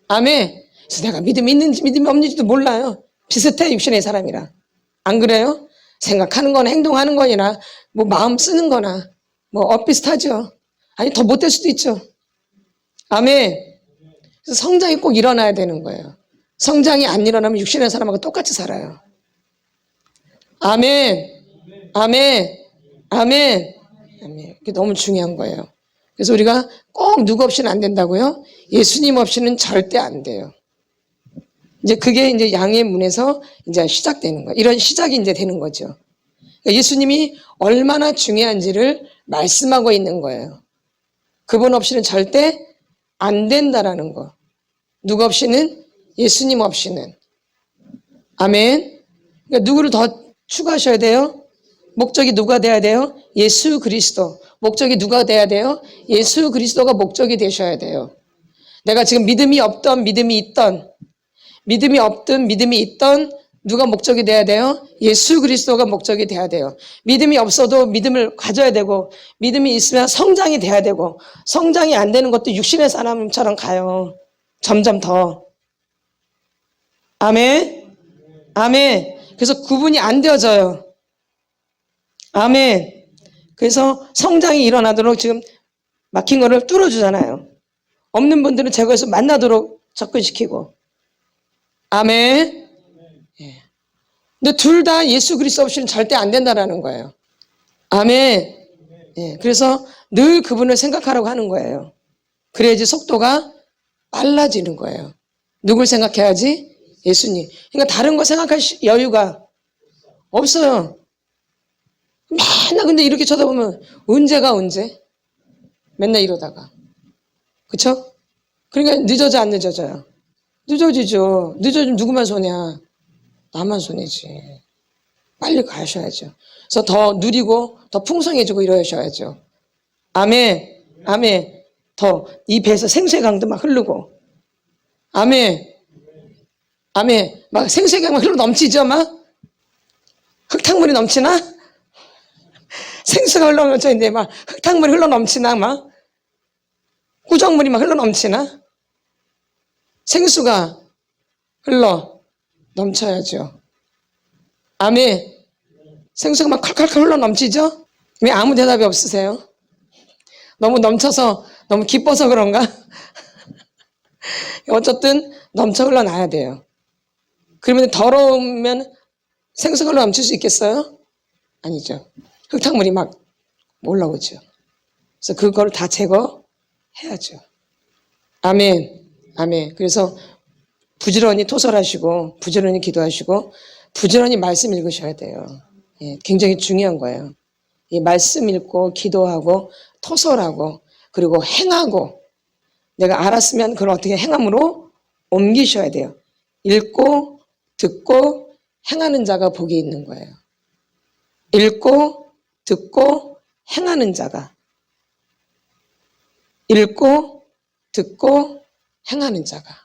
아멘. 그래서 내가 믿음이 있는지 믿음이 없는지도 몰라요. 비슷해, 육신의 사람이랑. 안 그래요? 생각하는 거나 행동하는 거나 마음 쓰는 거나 비슷하죠. 아니 더 못될 수도 있죠. 아멘. 그래서 성장이 꼭 일어나야 되는 거예요. 성장이 안 일어나면 육신의 사람하고 똑같이 살아요. 아멘. 아멘. 아멘. 아멘. 그게 너무 중요한 거예요. 그래서 우리가 꼭 누구 없이는 안 된다고요? 예수님 없이는 절대 안 돼요. 이제 그게 이제 양의 문에서 이제 시작되는 거예요. 이런 시작이 이제 되는 거죠. 그러니까 예수님이 얼마나 중요한지를 말씀하고 있는 거예요. 그분 없이는 절대 안 된다라는 거. 누구 없이는? 예수님 없이는. 아멘. 그러니까 누구를 더 추구하셔야 돼요? 목적이 누가 돼야 돼요? 예수 그리스도. 목적이 누가 돼야 돼요? 예수 그리스도가 목적이 되셔야 돼요. 내가 지금 믿음이 없던 믿음이 있던 믿음이 없든 믿음이 있던 누가 목적이 돼야 돼요? 예수 그리스도가 목적이 돼야 돼요. 믿음이 없어도 믿음을 가져야 되고 믿음이 있으면 성장이 돼야 되고 성장이 안 되는 것도 육신의 사람처럼 가요. 점점 더. 아멘. 아멘. 그래서 구분이 안 되어져요. 아멘. 그래서 성장이 일어나도록 지금 막힌 거를 뚫어주잖아요. 없는 분들은 제거해서 만나도록 접근시키고. 아멘. 예. 근데 둘 다 예수 그리스도 없이는 절대 안 된다라는 거예요. 아멘. 예. 그래서 늘 그분을 생각하라고 하는 거예요. 그래야지 속도가 빨라지는 거예요. 누굴 생각해야지? 예수님. 그러니까 다른 거 생각할 여유가 없어요. 맨날 근데 이렇게 쳐다보면 언제? 맨날 이러다가. 그쵸? 그러니까 늦어져 안 늦어져요? 늦어지죠. 늦어지면 누구만 손해야? 나만 손해지. 빨리 가셔야죠. 그래서 더 누리고 더 풍성해지고 이러셔야죠. 아멘. 아멘. 더 이 배에서 생수의 강도 막 흐르고. 아멘. 아멘. 막 생수의 강 막 흘러 넘치죠 막? 흙탕물이 넘치나? 생수가 흘러 넘쳐있는데 막 흙탕물이 흘러 넘치나 막? 꾸정물이 막 흘러 넘치나? 생수가 흘러 넘쳐야죠. 아멘. 생수가 막 컬컬컬 흘러 넘치죠? 왜 아무 대답이 없으세요? 너무 넘쳐서 너무 기뻐서 그런가? 어쨌든 넘쳐 흘러나야 돼요. 그러면 더러우면 생수가 흘러 넘칠 수 있겠어요? 아니죠. 흙탕물이 막 올라오죠. 그래서 그걸 다 제거해야죠. 아멘. 아멘. 그래서 부지런히 토설하시고 부지런히 기도하시고 부지런히 말씀 읽으셔야 돼요. 예, 굉장히 중요한 거예요. 이 말씀 읽고 기도하고 토설하고 그리고 행하고 내가 알았으면 그걸 어떻게 행함으로 옮기셔야 돼요. 읽고 듣고 행하는 자가 복이 있는 거예요. 읽고 듣고 행하는 자가 읽고 듣고 행하는 자가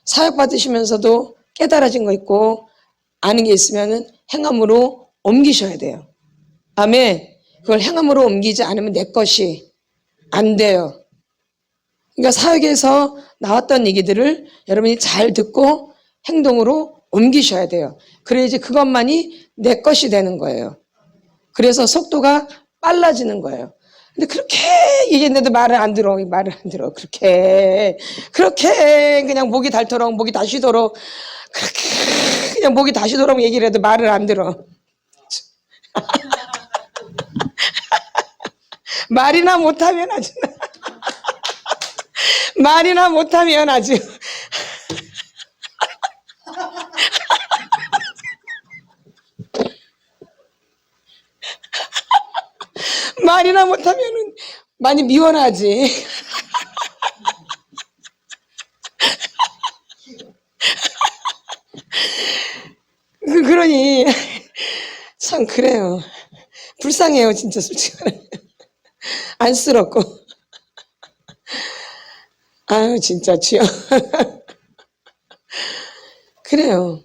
사역 받으시면서도 깨달아진 거 있고 아는 게 있으면 행함으로 옮기셔야 돼요. 아멘. 그걸 행함으로 옮기지 않으면 내 것이 안 돼요. 그러니까 사역에서 나왔던 얘기들을 여러분이 잘 듣고 행동으로 옮기셔야 돼요. 그래야지 그것만이 내 것이 되는 거예요. 그래서 속도가 빨라지는 거예요. 근데 그렇게 얘기했는데도 말을 안 들어. 그렇게 그냥 목이 닳도록 목이 다쉬도록 그렇게 그냥 목이 다쉬도록 얘기를 해도 말을 안 들어. 말이나 못하면 아주 말이나 못하면 아주 말이나 못하면은 많이 미워하지. 그러니 참 그래요. 불쌍해요 진짜 솔직히. 안쓰럽고. 아유 진짜 주여. 그래요.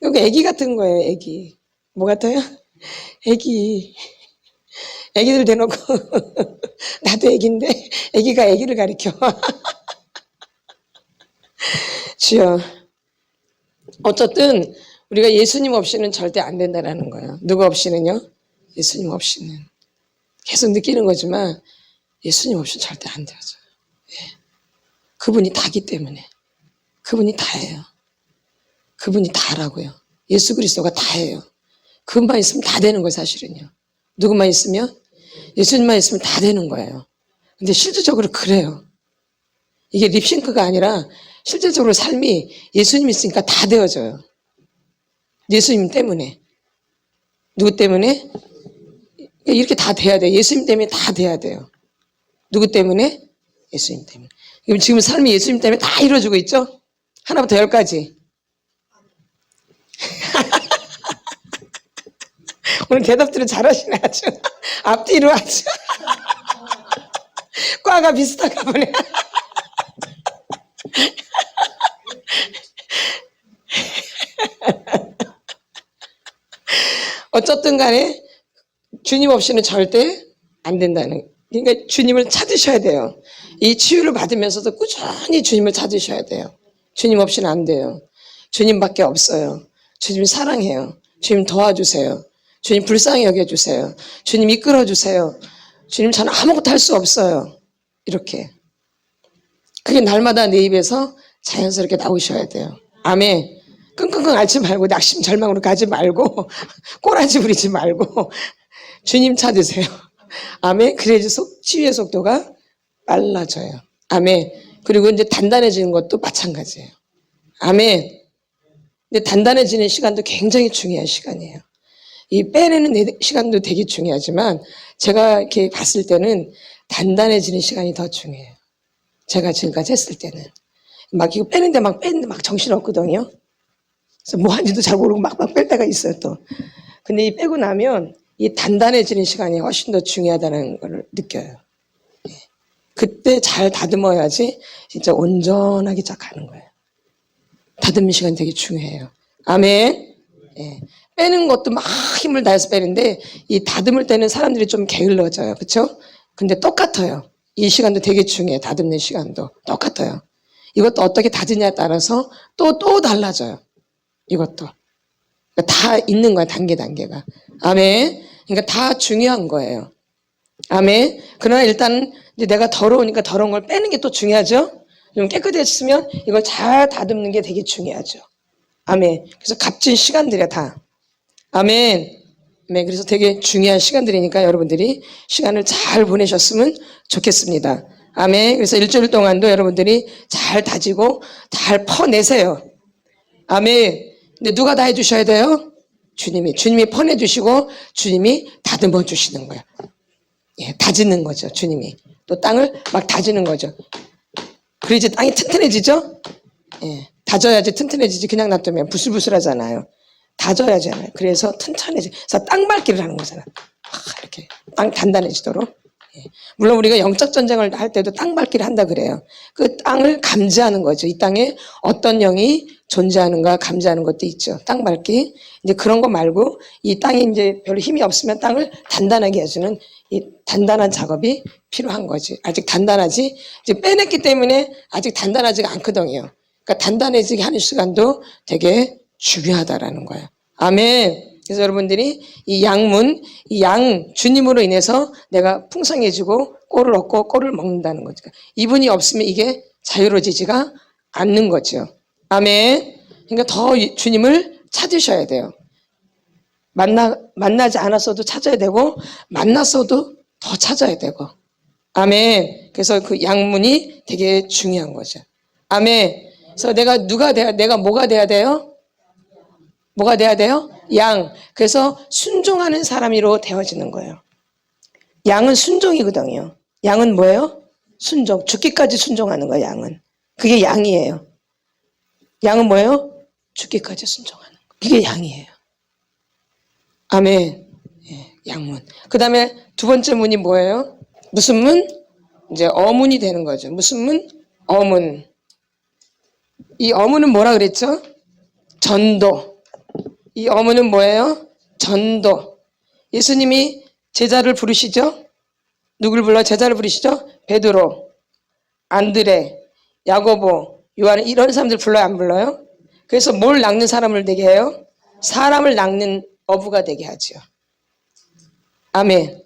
여기 애기 같은 거예요. 애기. 뭐 같아요? 애기들 대놓고 나도 애기인데 애기가 애기를 가리켜. 주여. 어쨌든 우리가 예수님 없이는 절대 안 된다라는 거예요. 누구 없이는요? 예수님 없이는. 계속 느끼는 거지만 예수님 없이는 절대 안 되어져요. 예. 그분이 다기 때문에. 그분이 다예요. 그분이 다라고요. 예수 그리스도가 다예요. 그분만 있으면 다 되는 거예요 사실은요. 누구만 있으면? 예수님만 있으면 다 되는 거예요. 근데 실질적으로 그래요. 이게 립싱크가 아니라 실질적으로 삶이 예수님 있으니까 다 되어져요. 예수님 때문에. 누구 때문에? 이렇게 다 돼야 돼요. 예수님 때문에 다 돼야 돼요. 누구 때문에? 예수님 때문에. 지금 삶이 예수님 때문에 다 이루어지고 있죠? 하나부터 10까지. 오늘 대답들은 잘하시네 아주. 앞뒤로 아주. 과가 비슷한가 보네. 어쨌든 간에 주님 없이는 절대 안 된다는. 그러니까 주님을 찾으셔야 돼요. 이 치유를 받으면서도 꾸준히 주님을 찾으셔야 돼요. 주님 없이는 안 돼요. 주님밖에 없어요. 주님 사랑해요. 주님 도와주세요. 주님 불쌍히 여겨주세요. 주님 이끌어주세요. 주님 저는 아무것도 할 수 없어요. 이렇게. 그게 날마다 내 입에서 자연스럽게 나오셔야 돼요. 아멘. 끙끙끙 앓지 말고 낙심 절망으로 가지 말고 꼬라지 부리지 말고 주님 찾으세요. 아멘. 그래야지 치유의 속도가 빨라져요. 아멘. 그리고 이제 단단해지는 것도 마찬가지예요. 아멘. 근데 단단해지는 시간도 굉장히 중요한 시간이에요. 이 빼내는 시간도 되게 중요하지만 제가 이렇게 봤을 때는 단단해지는 시간이 더 중요해요. 제가 지금까지 했을 때는 막 이거 빼는데 막 정신 없거든요. 그래서 뭐 하는지도 잘 모르고 막 뺄 때가 있어요 또. 근데 이 빼고 나면 이 단단해지는 시간이 훨씬 더 중요하다는 걸 느껴요. 그때 잘 다듬어야지 진짜 온전하게 쫙 가는 거예요. 다듬는 시간이 되게 중요해요. 아멘. 예. 빼는 것도 막 힘을 다해서 빼는데 이 다듬을 때는 사람들이 좀 게을러져요. 그렇죠? 근데 똑같아요. 이 시간도 되게 중요해요. 다듬는 시간도 똑같아요. 이것도 어떻게 다지냐에 따라서 또 달라져요. 이것도. 그러니까 다 있는 거야. 단계가. 아멘. 그러니까 다 중요한 거예요. 아멘. 그러나 일단 이제 내가 더러우니까 더러운 걸 빼는 게 또 중요하죠. 좀 깨끗해졌으면 이걸 잘 다듬는 게 되게 중요하죠. 아멘. 그래서 값진 시간들이야 다. 아멘. 네, 그래서 되게 중요한 시간들이니까 여러분들이 시간을 잘 보내셨으면 좋겠습니다. 아멘. 그래서 일주일 동안도 여러분들이 잘 다지고 잘 퍼내세요. 아멘. 근데 누가 다 해주셔야 돼요? 주님이 퍼내주시고 주님이 다듬어 주시는 거예요. 예, 다지는 거죠. 주님이 또 땅을 막 다지는 거죠. 그래야지 땅이 튼튼해지죠. 예, 다져야지 튼튼해지지. 그냥 놔두면 부슬부슬하잖아요. 다져야잖아요. 그래서 튼튼해지. 그래서 땅 밟기를 하는 거잖아요. 이렇게 땅 단단해지도록. 예. 물론 우리가 영적 전쟁을 할 때도 땅 밟기를 한다 그래요. 그 땅을 감지하는 거죠. 이 땅에 어떤 영이 존재하는가 감지하는 것도 있죠. 땅 밟기. 이제 그런 거 말고 이 땅이 이제 별로 힘이 없으면 땅을 단단하게 해주는 이 단단한 작업이 필요한 거지. 아직 단단하지. 이제 빼냈기 때문에 아직 단단하지가 않거든요. 그러니까 단단해지게 하는 시간도 되게 중요하다라는 거예요. 아멘. 그래서 여러분들이 이 양문, 이 양 주님으로 인해서 내가 풍성해지고 꼴을 얻고 꼴을 먹는다는 거죠. 이분이 없으면 이게 자유로워지지가 않는 거죠. 아멘. 그러니까 더 주님을 찾으셔야 돼요. 만나지 않았어도 찾아야 되고 만났어도 더 찾아야 되고. 아멘. 그래서 그 양문이 되게 중요한 거죠. 아멘. 그래서 내가 뭐가 돼야 돼요? 뭐가 돼야 돼요? 양. 그래서 순종하는 사람으로 되어지는 거예요. 양은 순종이거든요. 양은 뭐예요? 순종. 죽기까지 순종하는 거예요, 양은. 그게 양이에요. 양은 뭐예요? 죽기까지 순종하는 거. 그게 양이에요. 아멘. 예, 양문. 그 다음에 두 번째 문이 뭐예요? 무슨 문? 이제 어문이 되는 거죠. 무슨 문? 어문. 이 어문은 뭐라 그랬죠? 전도. 이 어문은 뭐예요? 전도. 예수님이 제자를 부르시죠? 누굴 불러 제자를 부르시죠? 베드로, 안드레, 야고보, 요한 이런 사람들 불러요? 안 불러요? 그래서 뭘 낚는 사람을 되게 해요? 사람을 낚는 어부가 되게 하죠. 아멘.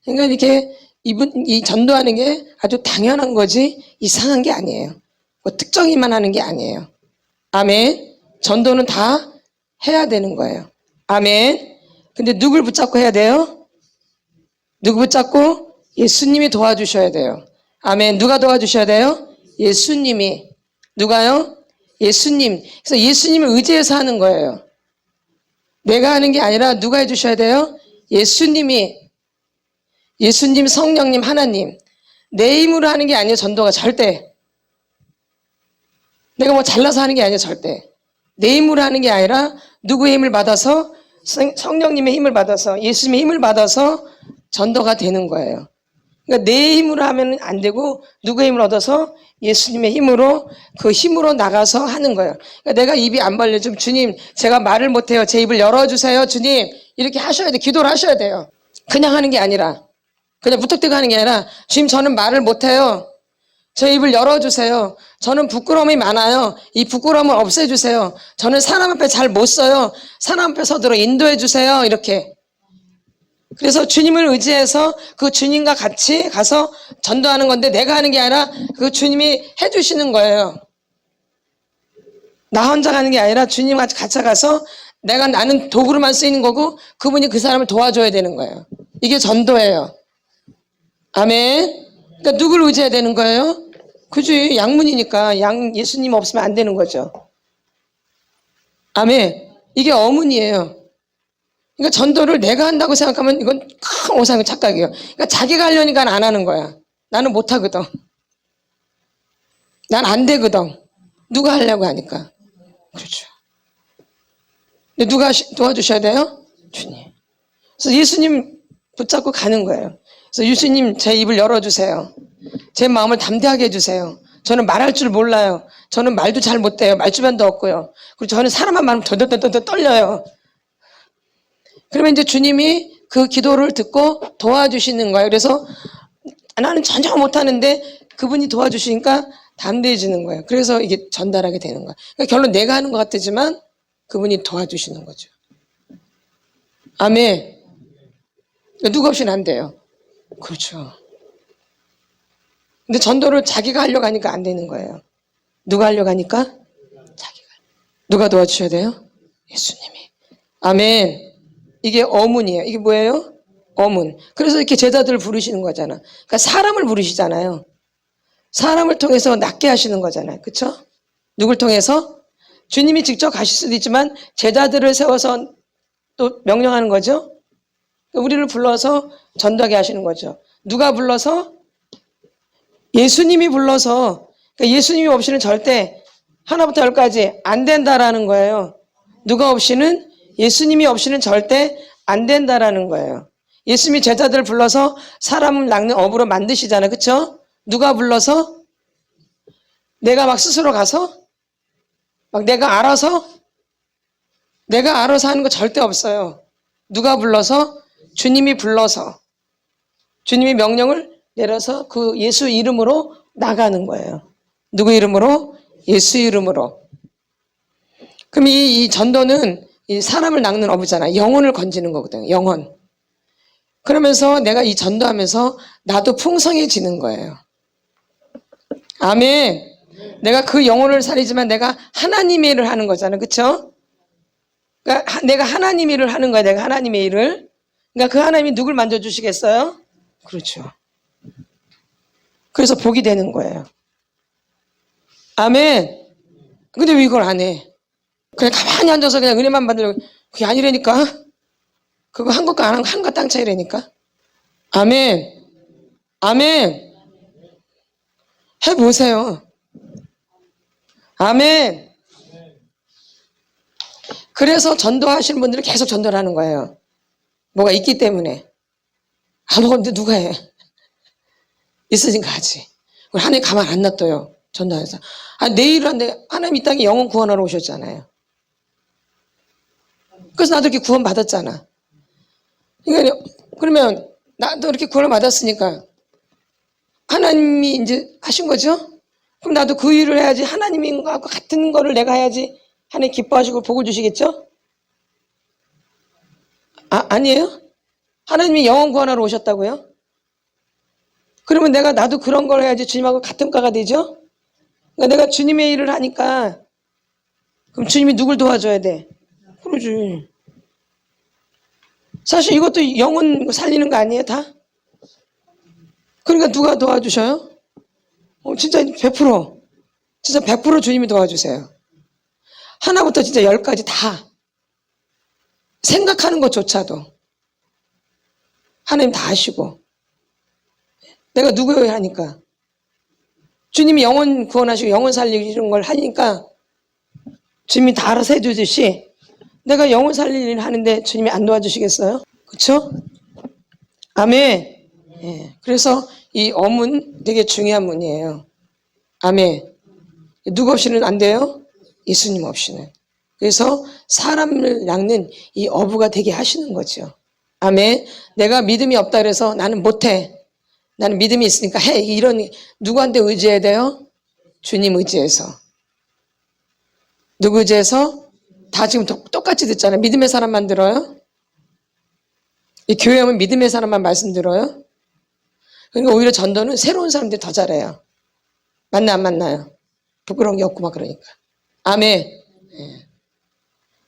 그러니까 이렇게 이 전도하는 게 아주 당연한 거지 이상한 게 아니에요. 뭐 특정이만 하는 게 아니에요. 아멘. 전도는 다 해야 되는 거예요. 아멘. 근데 누굴 붙잡고 해야 돼요? 누구 붙잡고? 예수님이 도와주셔야 돼요. 아멘. 누가 도와주셔야 돼요? 예수님이. 누가요? 예수님. 그래서 예수님을 의지해서 하는 거예요. 내가 하는 게 아니라 누가 해주셔야 돼요? 예수님이. 예수님, 성령님, 하나님. 내 힘으로 하는 게 아니에요. 전도가 절대. 내가 뭐 잘나서 하는 게 아니에요. 절대. 내 힘으로 하는 게 아니라 누구의 힘을 받아서 성령님의 힘을 받아서, 예수님의 힘을 받아서 전도가 되는 거예요. 그러니까 내 힘으로 하면 안 되고 누구의 힘을 얻어서 예수님의 힘으로, 그 힘으로 나가서 하는 거예요. 그러니까 내가 입이 안 벌려 좀, 주님 제가 말을 못해요, 제 입을 열어주세요 주님, 이렇게 하셔야 돼. 기도를 하셔야 돼요. 그냥 하는 게 아니라, 그냥 무턱대고 하는 게 아니라, 주님 저는 말을 못해요, 제 입을 열어주세요. 저는 부끄러움이 많아요. 이 부끄러움을 없애주세요. 저는 사람 앞에 잘 못 서요. 사람 앞에 서도록 인도해주세요. 이렇게. 그래서 주님을 의지해서 그 주님과 같이 가서 전도하는 건데, 내가 하는 게 아니라 그 주님이 해주시는 거예요. 나 혼자 가는 게 아니라 주님과 같이 가서 나는 도구로만 쓰이는 거고 그분이 그 사람을 도와줘야 되는 거예요. 이게 전도예요. 아멘. 그러니까 누굴 의지해야 되는 거예요? 그지, 양문이니까 예수님 없으면 안 되는 거죠. 아멘. 이게 어문이에요. 그러니까 전도를 내가 한다고 생각하면 이건 큰 오상의 착각이에요. 그러니까 자기가 하려니까 안 하는 거야. 나는 못 하거든. 난 안 되거든. 누가 하려고 하니까. 그렇죠. 근데 누가 도와주셔야 돼요? 주님. 그래서 예수님 붙잡고 가는 거예요. 그래서 예수님 제 입을 열어주세요. 제 마음을 담대하게 해주세요. 저는 말할 줄 몰라요. 저는 말도 잘 못해요. 말주변도 없고요. 그리고 저는 사람만 말하면 더더더더 떨려요. 그러면 이제 주님이 그 기도를 듣고 도와주시는 거예요. 그래서 나는 전혀 못하는데 그분이 도와주시니까 담대해지는 거예요. 그래서 이게 전달하게 되는 거예요. 그러니까 결론 내가 하는 것 같지만 그분이 도와주시는 거죠. 아멘. 누구 없이는 안 돼요. 그렇죠. 근데 전도를 자기가 하려고 하니까 안 되는 거예요. 누가 하려고 하니까? 자기가. 누가 도와주셔야 돼요? 예수님이. 아멘. 이게 어문이에요. 이게 뭐예요? 어문. 그래서 이렇게 제자들을 부르시는 거잖아. 그러니까 사람을 부르시잖아요. 사람을 통해서 낫게 하시는 거잖아요. 그렇죠? 누굴 통해서? 주님이 직접 가실 수도 있지만 제자들을 세워서 또 명령하는 거죠. 우리를 불러서 전도하게 하시는 거죠. 누가 불러서? 예수님이 불러서. 그러니까 예수님이 없이는 절대 하나부터 열까지 안 된다라는 거예요. 누가 없이는? 예수님이 없이는 절대 안 된다라는 거예요. 예수님이 제자들을 불러서 사람을 낚는 업으로 만드시잖아요. 그렇죠? 누가 불러서? 내가 막 스스로 가서? 막 내가 알아서 하는 거 절대 없어요. 누가 불러서? 주님이 불러서, 주님이 명령을 내려서 그 예수 이름으로 나가는 거예요. 누구 이름으로? 예수 이름으로. 그럼 이 전도는 이 사람을 낚는 어부잖아. 영혼을 건지는 거거든요. 영혼. 그러면서 내가 이 전도하면서 나도 풍성해지는 거예요. 아멘. 내가 그 영혼을 살리지만 내가 하나님의 일을 하는 거잖아. 그렇죠? 그러니까 내가 하나님의 일을 하는 거야. 내가 하나님의 일을. 그러니까 그 하나님이 누굴 만져주시겠어요? 그렇죠. 그래서 복이 되는 거예요. 아멘. 근데 왜 이걸 안 해? 그냥 가만히 앉아서 그냥 은혜만 받으려고. 그게 아니라니까. 그거 한 것과 안 한 거 하늘과 땅 차이라니까. 아멘. 아멘. 해보세요. 아멘. 그래서 전도하시는 분들은 계속 전도를 하는 거예요. 뭐가 있기 때문에. 뭐가 없는데 누가 해? 있으니까 하지. 하나님 가만 안 놔둬요. 전도해서. 내일을 하는데 하나님 이 땅에 영혼 구원하러 오셨잖아요. 그래서 나도 이렇게 구원 받았잖아. 그러니까 그러면 나도 이렇게 구원을 받았으니까 하나님이 이제 하신 거죠? 그럼 나도 그 일을 해야지. 하나님과 같은 거를 내가 해야지. 하나님 기뻐하시고 복을 주시겠죠? 아니에요? 하나님이 영혼 구원하러 오셨다고요? 그러면 나도 그런 걸 해야지 주님하고 같은 과가 되죠? 그러니까 내가 주님의 일을 하니까 그럼 주님이 누굴 도와줘야 돼? 그러지. 사실 이것도 영혼 살리는 거 아니에요, 다? 그러니까 누가 도와주셔요? 진짜 100%. 진짜 100% 주님이 도와주세요. 하나부터 진짜 10까지 다. 생각하는 것조차도 하나님 다 하시고. 내가 누구여야 하니까. 주님이 영혼 구원하시고 영혼 살리고 이런 걸 하니까 주님이 다 알아서 해주듯이 내가 영혼 살릴 일을 하는데 주님이 안 도와주시겠어요? 그렇죠? 아멘. 예. 그래서 이 어문 되게 중요한 문이에요. 아멘. 누구 없이는 안 돼요? 예수님 없이는. 그래서 사람을 낚는 이 어부가 되게 하시는 거죠. 아멘. 내가 믿음이 없다 그래서 나는 못해. 나는 믿음이 있으니까 해. 이런, 누구한테 의지해야 돼요? 주님 의지해서. 누구 의지해서? 다 지금 똑같이 듣잖아요. 믿음의 사람만 들어요? 이 교회 오면 믿음의 사람만 말씀 들어요? 그러니까 오히려 전도는 새로운 사람들이 더 잘해요. 맞나 안 맞나요? 부끄러운 게 없고 막 그러니까. 아멘. 예.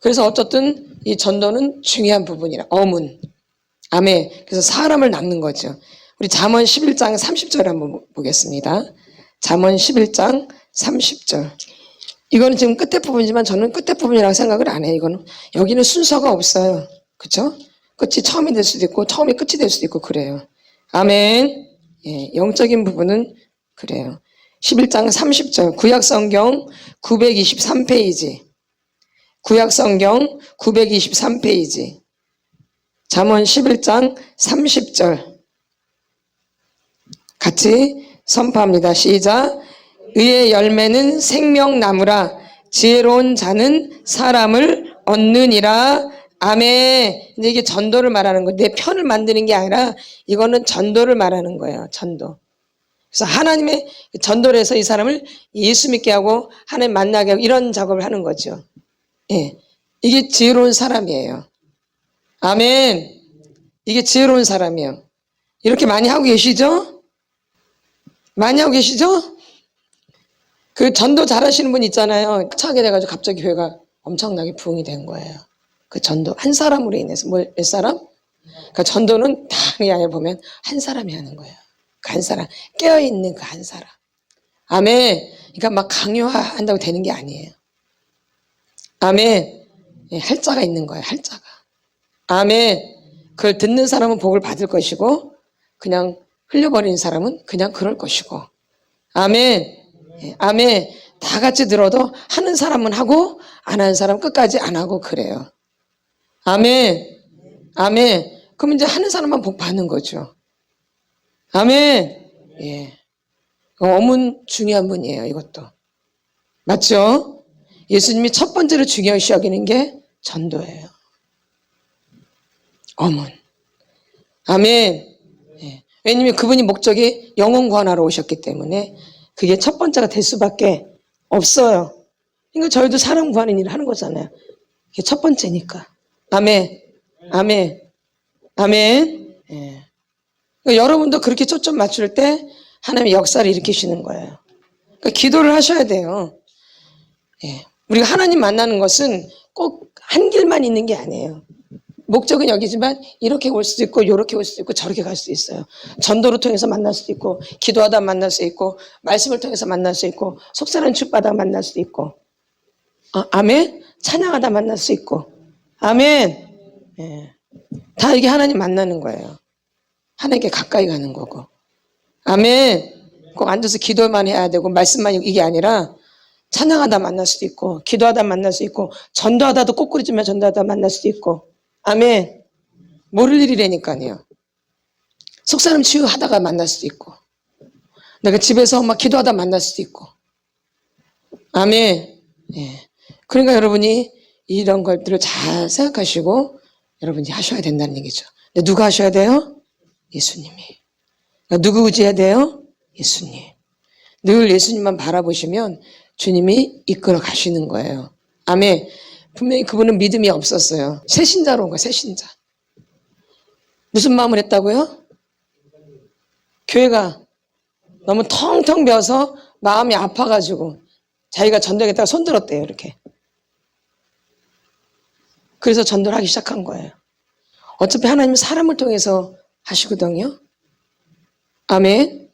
그래서 어쨌든 이 전도는 중요한 부분이라. 어문. 아멘. 그래서 사람을 낚는 거죠. 우리 잠언 11장 30절 한번 보겠습니다. 잠언 11장 30절. 이거는 지금 끝에 부분이지만 저는 끝에 부분이라고 생각을 안 해요. 이거는 여기는 순서가 없어요. 그렇죠? 끝이 처음이 될 수도 있고 처음이 끝이 될 수도 있고 그래요. 아멘. 예, 영적인 부분은 그래요. 11장 30절 구약성경 923페이지 구약성경 923페이지 잠언 11장 30절 같이 선포합니다. 시작. 의의 열매는 생명나무라 지혜로운 자는 사람을 얻느니라. 아멘. 근데 이게 전도를 말하는 거예요. 내 편을 만드는 게 아니라 이거는 전도를 말하는 거예요. 전도. 그래서 하나님의 전도를 해서 이 사람을 예수 믿게 하고 하나님 만나게 하고 이런 작업을 하는 거죠. 예. 이게 지혜로운 사람이에요. 아멘. 이게 지혜로운 사람이에요. 이렇게 많이 하고 계시죠? 많이 하고 계시죠? 그 전도 잘하시는 분 있잖아요. 차게 돼가지고 갑자기 교회가 엄청나게 부흥이 된 거예요. 그 전도 한 사람으로 인해서 몇 사람? 그러니까 전도는 다 그냥 보면 한 사람이 하는 거예요. 그 한 사람 깨어있는 그 한 사람. 아멘. 그러니까 막 강요한다고 되는 게 아니에요. 아멘. 예, 할자가 있는 거예요. 할자가. 아멘. 그걸 듣는 사람은 복을 받을 것이고 그냥 흘려버리는 사람은 그냥 그럴 것이고. 아멘. 예, 아멘. 다 같이 들어도 하는 사람은 하고 안 하는 사람은 끝까지 안 하고 그래요. 아멘. 아멘. 그럼 이제 하는 사람만 복 받는 거죠. 아멘. 예. 어문 중요한 분이에요. 이것도. 맞죠? 예수님이 첫 번째로 중요시 여기는 게 전도예요. 어문. 아멘. 예. 왜냐면 그분이 목적이 영혼 구원하러 오셨기 때문에 그게 첫 번째가 될 수밖에 없어요. 그러니까 저희도 사람 구하는 일을 하는 거잖아요. 그게 첫 번째니까. 아멘. 아멘. 아멘. 예. 그러니까 여러분도 그렇게 초점 맞출 때 하나님의 역사를 일으키시는 거예요. 그러니까 기도를 하셔야 돼요. 예. 우리가 하나님 만나는 것은 꼭 한 길만 있는 게 아니에요. 목적은 여기지만 이렇게 올 수도 있고 이렇게 올 수도 있고 저렇게 갈 수도 있어요. 전도를 통해서 만날 수도 있고 기도하다 만날 수 있고 말씀을 통해서 만날 수 있고 속사람 축받아 만날 수도 있고 아멘. 찬양하다 만날 수 있고 아멘. 예. 다 이게 하나님 만나는 거예요. 하나님께 가까이 가는 거고 아멘. 꼭 앉아서 기도만 해야 되고 말씀만 이게 아니라 찬양하다 만날 수도 있고 기도하다 만날 수 있고 전도하다도 꼬꾸리지면 전도하다 만날 수도 있고 아멘. 모를 일이라니까요. 속사람 치유하다가 만날 수도 있고 내가 집에서 막 기도하다 만날 수도 있고 아멘. 예. 그러니까 여러분이 이런 것들을 잘 생각하시고 여러분이 하셔야 된다는 얘기죠. 근데 누가 하셔야 돼요? 예수님이. 그러니까 누구 의지해야 돼요? 예수님. 늘 예수님만 바라보시면 주님이 이끌어 가시는 거예요. 아멘. 분명히 그분은 믿음이 없었어요. 새신자로 온 거예요. 새신자. 무슨 마음을 했다고요? 교회가 너무 텅텅 비어서 마음이 아파가지고 자기가 전도하겠다고 손들었대요. 이렇게. 그래서 전도를 하기 시작한 거예요. 어차피 하나님은 사람을 통해서 하시거든요. 아멘.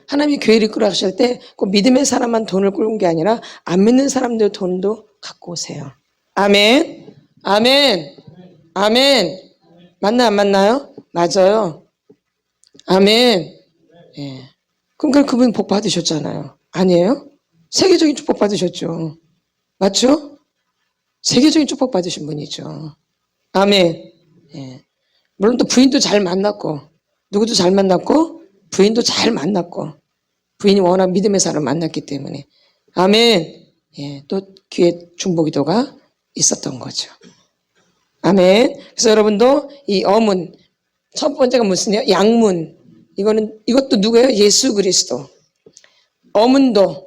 하나님이 교회를 이끌어 가실 때 꼭 믿음의 사람만 돈을 끌는 게 아니라 안 믿는 사람들 돈도 갖고 오세요. 아멘. 아멘. 아멘. 맞나요? 안 맞나요? 맞아요. 아멘. 예. 그럼 그분 복 받으셨잖아요. 아니에요? 세계적인 축복 받으셨죠. 맞죠? 세계적인 축복 받으신 분이죠. 아멘. 예. 물론 또 부인도 잘 만났고, 누구도 잘 만났고, 부인도 잘 만났고, 부인이 워낙 믿음의 사람을 만났기 때문에. 아멘. 예. 또 귀에 중보기도가 있었던 거죠. 아멘. 그래서 여러분도 이 어문, 첫 번째가 무슨요? 양문. 이것도 누구예요? 예수 그리스도. 어문도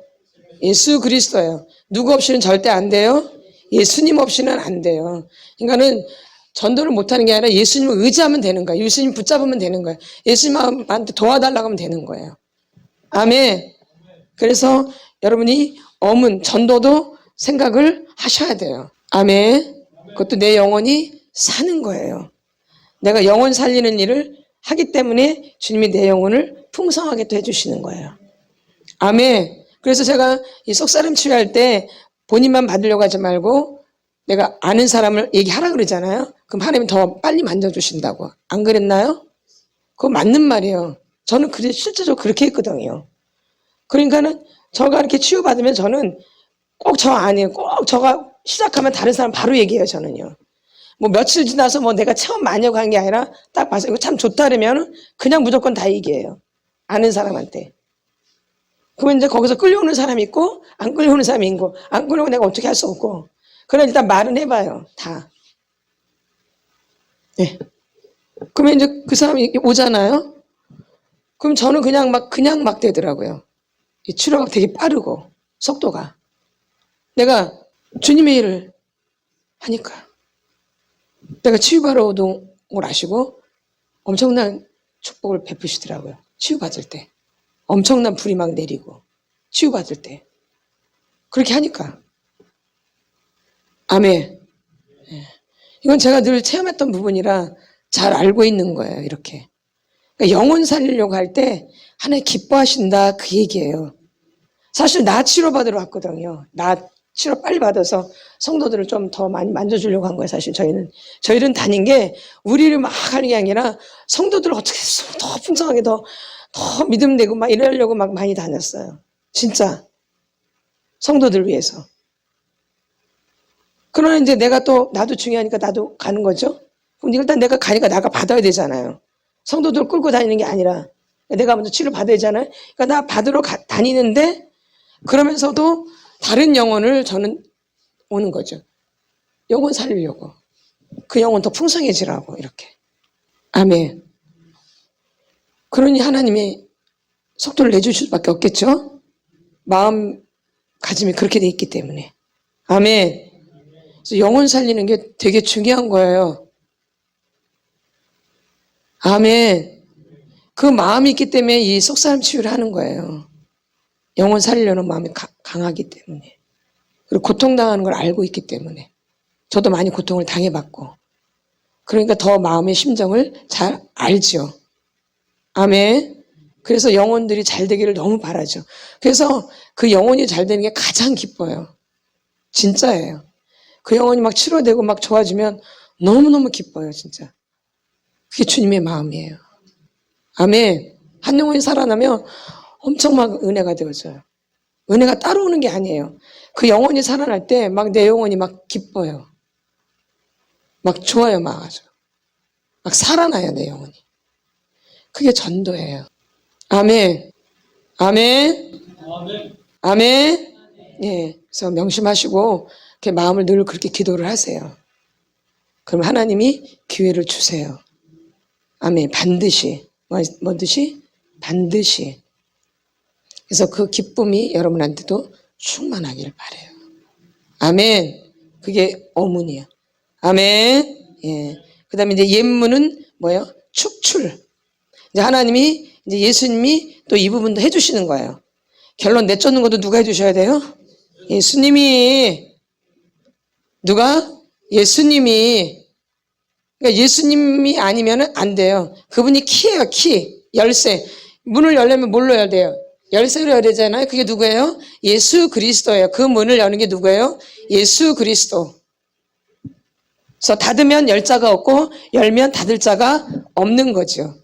예수 그리스도예요. 누구 없이는 절대 안 돼요. 예수님 없이는 안 돼요. 그러니까는 전도를 못하는 게 아니라 예수님을 의지하면 되는 거예요. 예수님 붙잡으면 되는 거예요. 예수님한테 도와달라고 하면 되는 거예요. 아멘. 그래서 여러분이 어문, 전도도 생각을 하셔야 돼요. 아멘. 그것도 내 영혼이 사는 거예요. 내가 영혼 살리는 일을 하기 때문에 주님이 내 영혼을 풍성하게 또 해주시는 거예요. 아멘. 그래서 제가 이 속사람 치유할 때 본인만 받으려고 하지 말고 내가 아는 사람을 얘기하라 그러잖아요. 그럼 하나님이 더 빨리 만져주신다고. 안 그랬나요? 그거 맞는 말이에요. 저는 실제적으로 그렇게 했거든요. 그러니까는 저가 이렇게 치유받으면 저는 꼭 저 아니에요. 꼭 저가 시작하면 다른 사람 바로 얘기해요, 저는요. 뭐 며칠 지나서 뭐 내가 체험 많이 하고 한 게 아니라 딱 봐서 이거 참 좋다 그러면 그냥 무조건 다 얘기해요. 아는 사람한테. 그러면 이제 거기서 끌려오는 사람이 있고 안 끌려오는 사람이 있고 안 끌려오면 내가 어떻게 할 수 없고 그냥 일단 말은 해봐요. 다. 네. 그러면 이제 그 사람이 오잖아요. 그럼 저는 그냥 막 되더라고요. 이 치료가 되게 빠르고 속도가. 내가 주님의 일을 하니까 내가 치유받으러 오는 걸 아시고 엄청난 축복을 베푸시더라고요. 치유받을 때. 엄청난 불이 막 내리고 치유받을 때. 그렇게 하니까. 아멘. 예. 이건 제가 늘 체험했던 부분이라 잘 알고 있는 거예요. 이렇게. 그러니까 영혼 살리려고 할 때 하나님 기뻐하신다 그 얘기예요. 사실 나 치료받으러 왔거든요. 나 치료 빨리 받아서 성도들을 좀 더 많이 만져주려고 한 거예요. 사실 저희는 다닌 게 우리를 막 하는 게 아니라 성도들을 어떻게 더 풍성하게 더 믿음 되고 막 이러려고 막 많이 다녔어요. 진짜 성도들 위해서. 그러나 이제 내가 또 나도 중요하니까 나도 가는 거죠. 그럼 일단 내가 가니까 나가 받아야 되잖아요. 성도들 끌고 다니는 게 아니라 내가 먼저 치료 받아야 되잖아요. 그러니까 나 받으러 다니는데 그러면서도 다른 영혼을 저는 오는 거죠. 영혼 살리려고. 그 영혼 더 풍성해지라고 이렇게. 아멘. 그러니 하나님이 속도를 내주실 수밖에 없겠죠. 마음가짐이 그렇게 돼 있기 때문에. 아멘. 그래서 영혼 살리는 게 되게 중요한 거예요. 아멘. 그 마음이 있기 때문에 이 속사람 치유를 하는 거예요. 영혼 살리려는 마음이 강하기 때문에. 그리고 고통당하는 걸 알고 있기 때문에. 저도 많이 고통을 당해봤고. 그러니까 더 마음의 심정을 잘 알죠. 아멘. 그래서 영혼들이 잘 되기를 너무 바라죠. 그래서 그 영혼이 잘 되는 게 가장 기뻐요. 진짜예요. 그 영혼이 막 치료되고 막 좋아지면 너무너무 기뻐요, 진짜. 그게 주님의 마음이에요. 아멘. 한 영혼이 살아나면 엄청 막 은혜가 되어져요. 은혜가 따로 오는 게 아니에요. 그 영혼이 살아날 때 막 내 영혼이 막 기뻐요. 막 좋아요, 막 아주. 막 살아나요, 내 영혼이. 그게 전도예요. 아멘. 아멘. 아멘. 예. 그래서 명심하시고 이렇게 마음을 늘 그렇게 기도를 하세요. 그럼 하나님이 기회를 주세요. 아멘. 반드시. 뭐듯이? 반드시. 그래서 그 기쁨이 여러분한테도 충만하기를 바라요. 아멘. 그게 어문이에요. 아멘. 예. 그 다음에 이제 옛문은 뭐예요? 축출. 이제 하나님이, 이제 예수님이 또 이 부분도 해주시는 거예요. 결론 내쫓는 것도 누가 해주셔야 돼요? 예수님이. 누가? 예수님이. 그러니까 예수님이 아니면 안 돼요. 그분이 키예요, 키. 열쇠. 문을 열려면 뭘로 열어야 돼요? 열쇠로 열어야 되잖아요. 그게 누구예요? 예수 그리스도예요. 그 문을 여는 게 누구예요? 예수 그리스도. 그래서 닫으면 열 자가 없고 열면 닫을 자가 없는 거죠.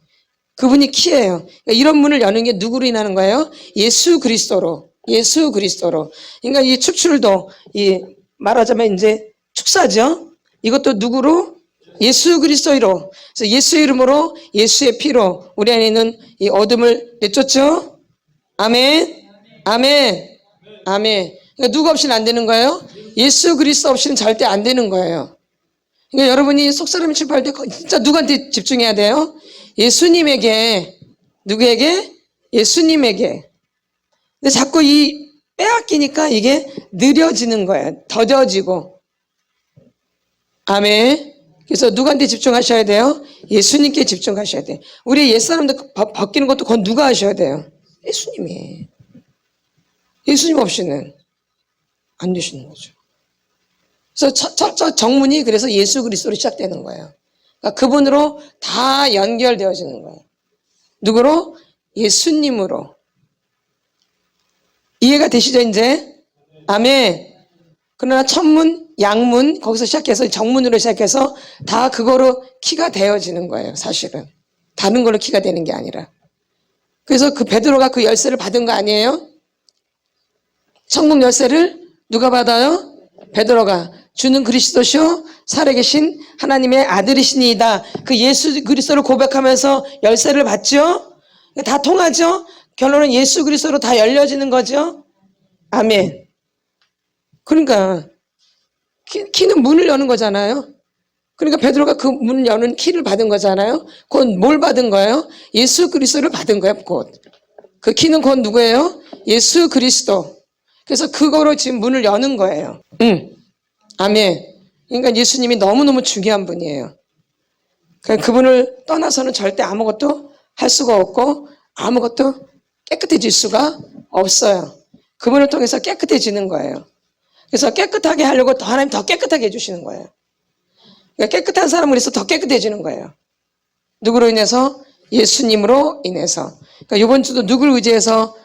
그분이 키예요. 그러니까 이런 문을 여는 게 누구로 인하는 거예요? 예수 그리스도로. 예수 그리스도로. 그러니까 이 축출도 이 말하자면 이제 축사 흡사죠. 이것도 누구로? 예수 그리스도로. 그래서 예수의 이름으로, 예수의 피로 우리 안에 있는 이 어둠을 내쫓죠. 아멘. 아멘. 아멘. 그러니까 누구 없이는 안 되는 거예요? 예수 그리스도 없이는 절대 안 되는 거예요. 그러니까 여러분이 속사람이 출발할 때 진짜 누구한테 집중해야 돼요? 예수님에게. 누구에게? 예수님에게. 근데 자꾸 이 빼앗기니까 이게 느려지는 거예요. 더뎌지고. 아멘. 그래서 누구한테 집중하셔야 돼요? 예수님께 집중하셔야 돼요. 우리 옛사람들 바뀌는 것도 그건 누가 하셔야 돼요? 예수님이. 예수님 없이는 안 되시는 거죠. 그래서 첫 정문이 그래서 예수 그리스도로 시작되는 거예요. 그러니까 그분으로 다 연결되어지는 거예요. 누구로? 예수님으로. 이해가 되시죠 이제? 아멘. 그러나 첫문, 양문 거기서 시작해서 정문으로 시작해서 다 그거로 키가 되어지는 거예요. 사실은 다른 걸로 키가 되는 게 아니라. 그래서 그 베드로가 그 열쇠를 받은 거 아니에요? 천국 열쇠를 누가 받아요? 베드로가. 주는 그리스도시요 살아계신 하나님의 아들이시니이다. 그 예수 그리스도를 고백하면서 열쇠를 받죠. 다 통하죠. 결론은 예수 그리스도로 다 열려지는 거죠. 아멘. 그러니까 키는 문을 여는 거잖아요. 그러니까 베드로가 그 문을 여는 키를 받은 거잖아요. 그건 뭘 받은 거예요? 예수 그리스도를 받은 거예요. 곧. 그 키는 곧 누구예요? 예수 그리스도. 그래서 그거로 지금 문을 여는 거예요. 아멘. 그러니까 예수님이 너무너무 중요한 분이에요. 그러니까 그분을 떠나서는 절대 아무것도 할 수가 없고 아무것도 깨끗해질 수가 없어요. 그분을 통해서 깨끗해지는 거예요. 그래서 깨끗하게 하려고 하나님 더 깨끗하게 해주시는 거예요. 그러니까 깨끗한 사람을 위해서 더 깨끗해지는 거예요. 누구로 인해서? 예수님으로 인해서. 그러니까 이번 주도 누구를 의지해서?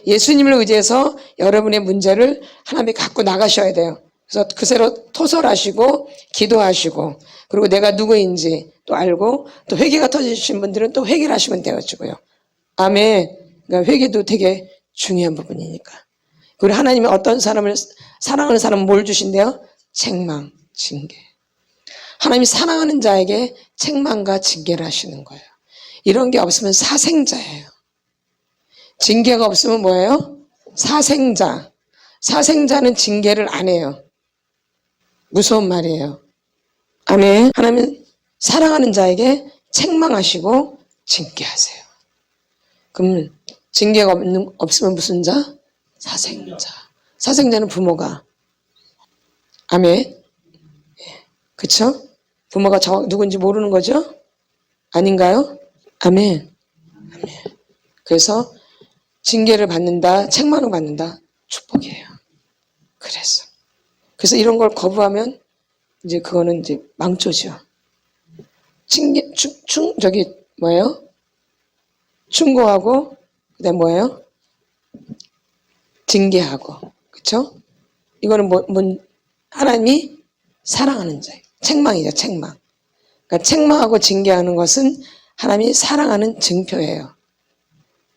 예수님을 의지해서 여러분의 문제를 하나님이 갖고 나가셔야 돼요. 그래서 그새로 토설하시고 기도하시고 그리고 내가 누구인지 또 알고 또 회개가 터지신 분들은 또 회개를 하시면 되어지고요. 아멘. 그러니까 회개도 되게 중요한 부분이니까. 그리고 하나님이 어떤 사람을 사랑하는 사람은 뭘 주신대요? 책망, 징계. 하나님이 사랑하는 자에게 책망과 징계를 하시는 거예요. 이런 게 없으면 사생자예요. 징계가 없으면 뭐예요? 사생자. 사생자는 징계를 안 해요. 무서운 말이에요. 아멘. 하나님은 사랑하는 자에게 책망하시고 징계하세요. 그럼 징계가 없으면 무슨 자? 사생자. 사생자는 부모가. 아멘. 그쵸? 부모가 누군지 모르는 거죠? 아닌가요? 아멘. 아멘. 그래서 징계를 받는다, 책망을 받는다, 축복이에요. 그래서 이런 걸 거부하면 이제 그거는 이제 망조죠. 뭐예요? 충고하고, 그 다음 뭐예요? 징계하고. 그쵸? 이거는 하나님이 사랑하는 자예요. 책망이죠, 책망. 그러니까 책망하고 징계하는 것은 하나님이 사랑하는 증표예요.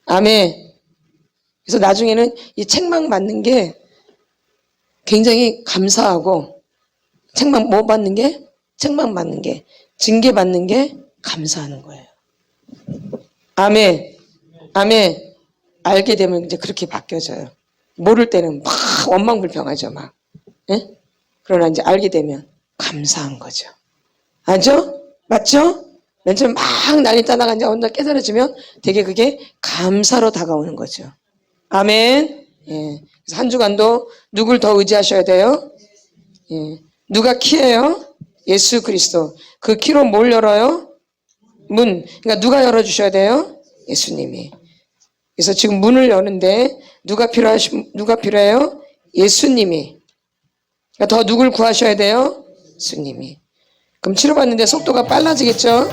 아멘. 그래서 나중에는 이 책망 받는 게 굉장히 감사하고, 책망 받는 게? 징계 받는 게 감사하는 거예요. 아멘. 아멘. 알게 되면 이제 그렇게 바뀌어져요. 모를 때는 막 원망불평하죠, 막. 예? 그러나 이제 알게 되면 감사한 거죠. 알죠? 맞죠? 맨 처음 막 난리 따다가 이제 어느 날 깨달아지면 되게 그게 감사로 다가오는 거죠. 아멘. 예. 그래서 한 주간도 누굴 더 의지하셔야 돼요? 예. 누가 키예요? 예수 그리스도. 그 키로 뭘 열어요? 문. 그러니까 누가 열어주셔야 돼요? 예수님이. 그래서 지금 문을 여는데 누가 필요해요? 예수님이. 그러니까 더 누굴 구하셔야 돼요? 예수님이. 그럼 치료받는데 속도가 빨라지겠죠?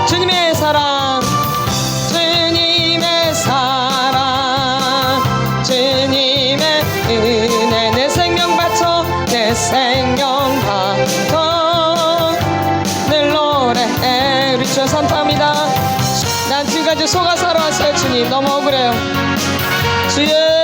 주님의 사랑, 주님의 은혜, 내 생명 바쳐, 내 생명 바쳐 늘 노래해. 우리 주여 선포합니다. 난 지금까지 속아 살아왔어요. 주님 너무 억울해요. 주여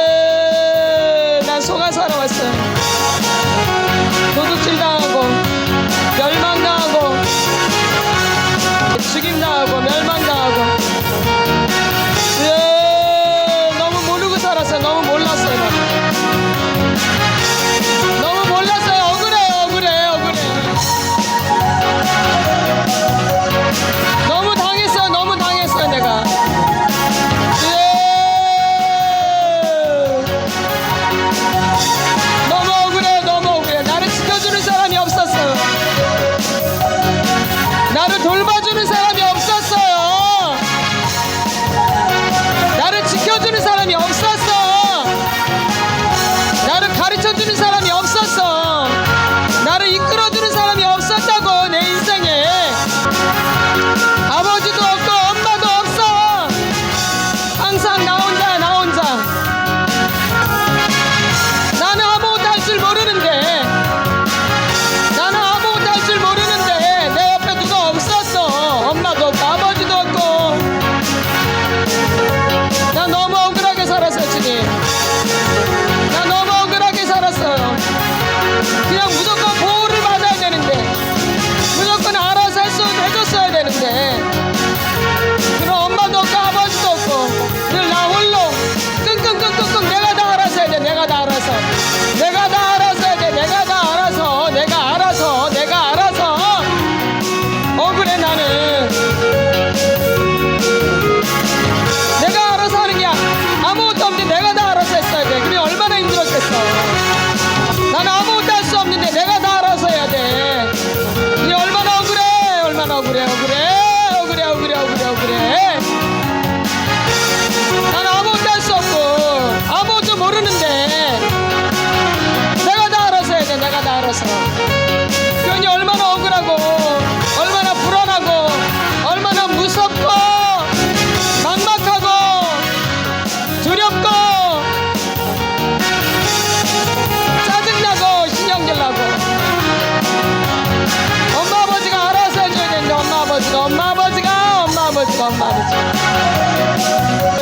엄마 아버지.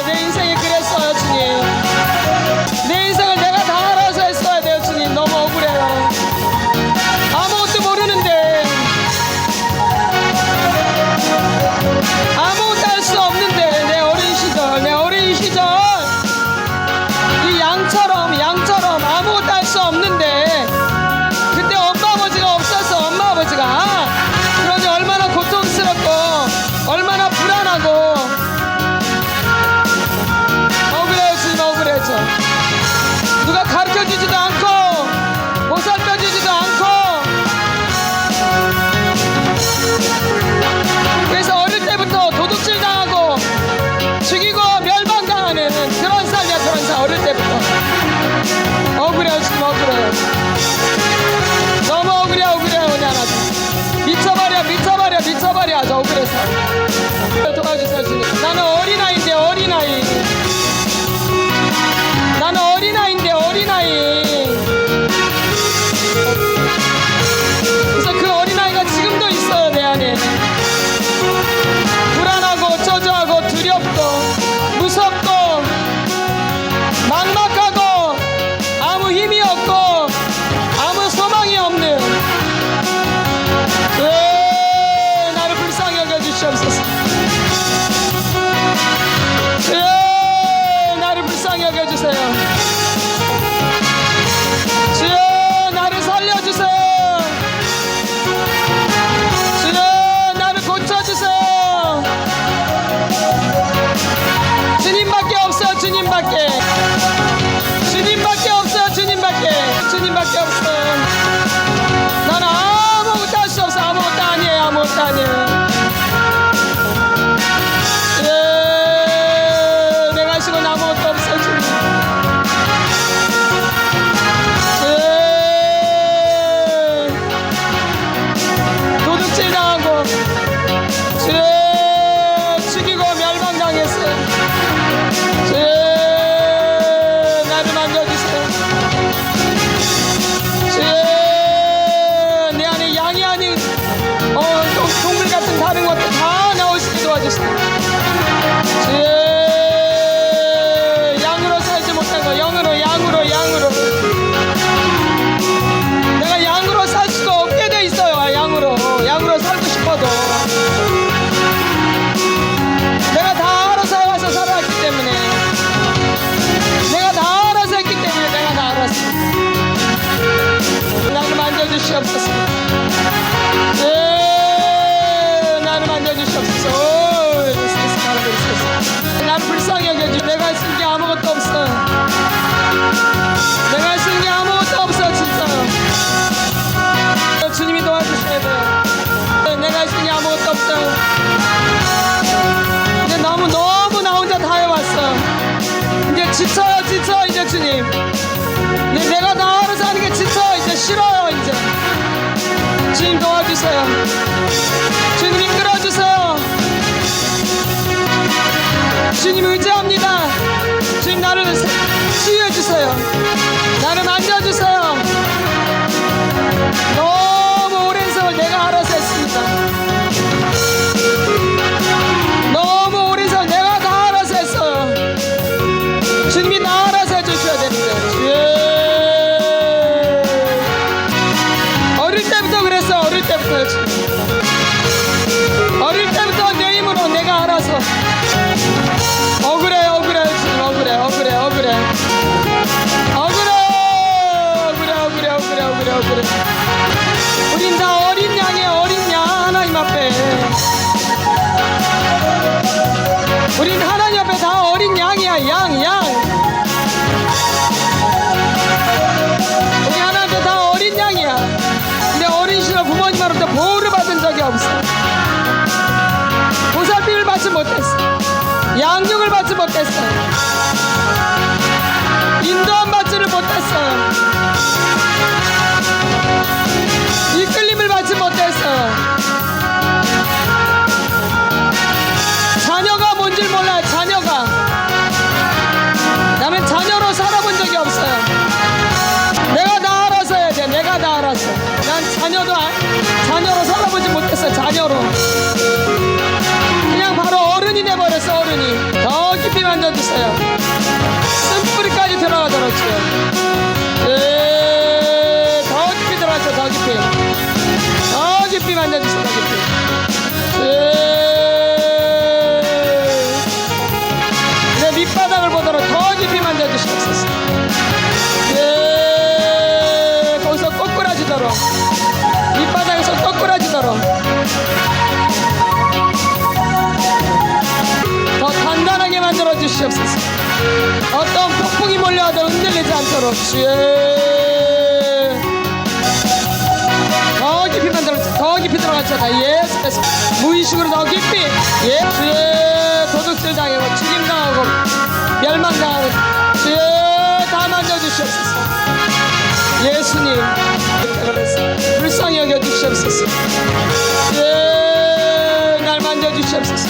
내 인생이 그랬어요 주님. 내 인생을 내가 다 알아서 했어야 돼요 주님. 너무 억울해요. 아무것도 모르는데, 아무것도 할 수 없는데, 내 어린 시절 이 양처럼 아무것도 할 수 없는데, 그때 엄마 아버지가 없어서 엄마 아버지가 그러니 얼마나 고통스럽고 얼마나 불안하고 억울해요 주님. 억울해져. 누가 가르쳐주지도 않고 보살펴주지도 않고, 그래서 어릴 때부터 도둑질 당하고 죽이고 멸망당하는 그런 삶이야. 그런 삶. 어릴 때부터 억울해요 지금. 억울해요. 너무 억울해요. 그냥 아주 미쳐버려 아주 억울해서. 도와주세요 주님. 나는 어린아이인데 그래서 그 어린아이가 지금도 있어요 내 안에. 불안하고 초조하고 두렵고 무섭고 막막하고 아무 힘이 없고 아무 소망이 없는, 나를 불쌍히 여겨주시옵소서. 나를 불쌍히 여겨주세요. 주여 나를 살려주세요. 주여 나를 고쳐주세요. 주님밖에 없어요. 주님밖에 없어요. 주님밖에 없어요. 나는 아무것도 할 수 없어. 아무것도 아니에요. 내가 하시고는 아무것도 없어 주님. 도둑질 당하고 죽이고 멸망당했어요. 나를 만져주세요. 내 안에 양이 아닌 동물 같은 다른 것들 다 나올 수 있게 도와주세요. 양으로 살지 못한 거 양으로 내가 양으로 살 수가 없게 돼 있어요. 양으로 살고 싶어도 내가 다 알아서 해와서 살아왔기 때문에, 내가 다 알아서 했기 때문에 내가 다 알았어. 나를 만져주시옵소서. 나를 만져주시옵소서. 나를 불쌍히 여겨주. 내가 할 수 있는 게 아무것도 없어. 내가 할 수 있는 게 아무것도 없어 진짜요. 주님이 도와주셔야 돼요. 내가 할 수 있는 게 아무것도 없어요. 이제 너무 나 혼자 다 해왔어. 이제 지쳐요 이제 주님. 이제 내가 다 알아서 하는 게 지쳐. 이제 싫어요 이제. 주님 도와주세요. 주님 이끌어주세요. 주님 의지합니다. 주님 나를 치유해주세요. 나를 만져주세요. 너무 오랜 세월 내가 알아서 했습니다. 너무 오랜 세월 내가 다 알아서 했어요. 주님이 다 알아서 해주셔야 됩니다. 어릴 때부터 그랬어. 어릴 때부터요. 어릴 때부터 내 힘으로 내가 알아서. 억울해 주님. 억울해. 우린 다 어린 양이에요. 어린 양. 하나님 앞에 우린 하나님 앞에 다 어린 양이야. 양 우리 하나님 앞에 다 어린 양이야. 근데 어린 시절 부모님으로부터 보호를 받은 적이 없어. 보살핌을 받지 못했어. 양육을 받지 못했어. 인도함 받지를 못했어요. 이끌림을 받지 못했어요. 자녀가 뭔지 몰라요. 자녀가. 나는 자녀로 살아본 적이 없어요. 내가 다 알아서 해야 돼. 내가 다 알아서. 난 자녀로 살아보지 못했어요. 자녀로. 그냥 바로 어른 이름으로 주의 더 깊이 만들어서 더 깊이 들어가자. 다 예수 그리스도 무의식으로 더 깊이 주의 도둑질 당하고 죽임 당하고 멸망 당하고 주의 다 만져주시옵소서. 예수님 불쌍히 여겨 주시옵소서. 주의 날 만져주시옵소서.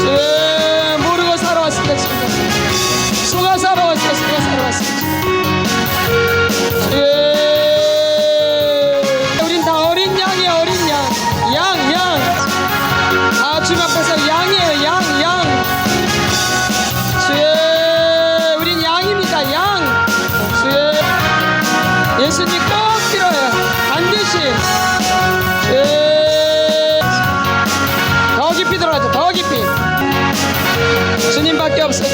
주의 모르고 살아왔습니다. 속아 살아왔습니다. 속아 살아왔습니다. 주의 우린 다 어린 양이야. 어린 양 주님 앞에서 양이에요. 양 주의 우린 양입니다. 양 주의 예수님 꼭 필요해요. 반드시 더 깊이 들어가자. 더 깊이 주님밖에 없어.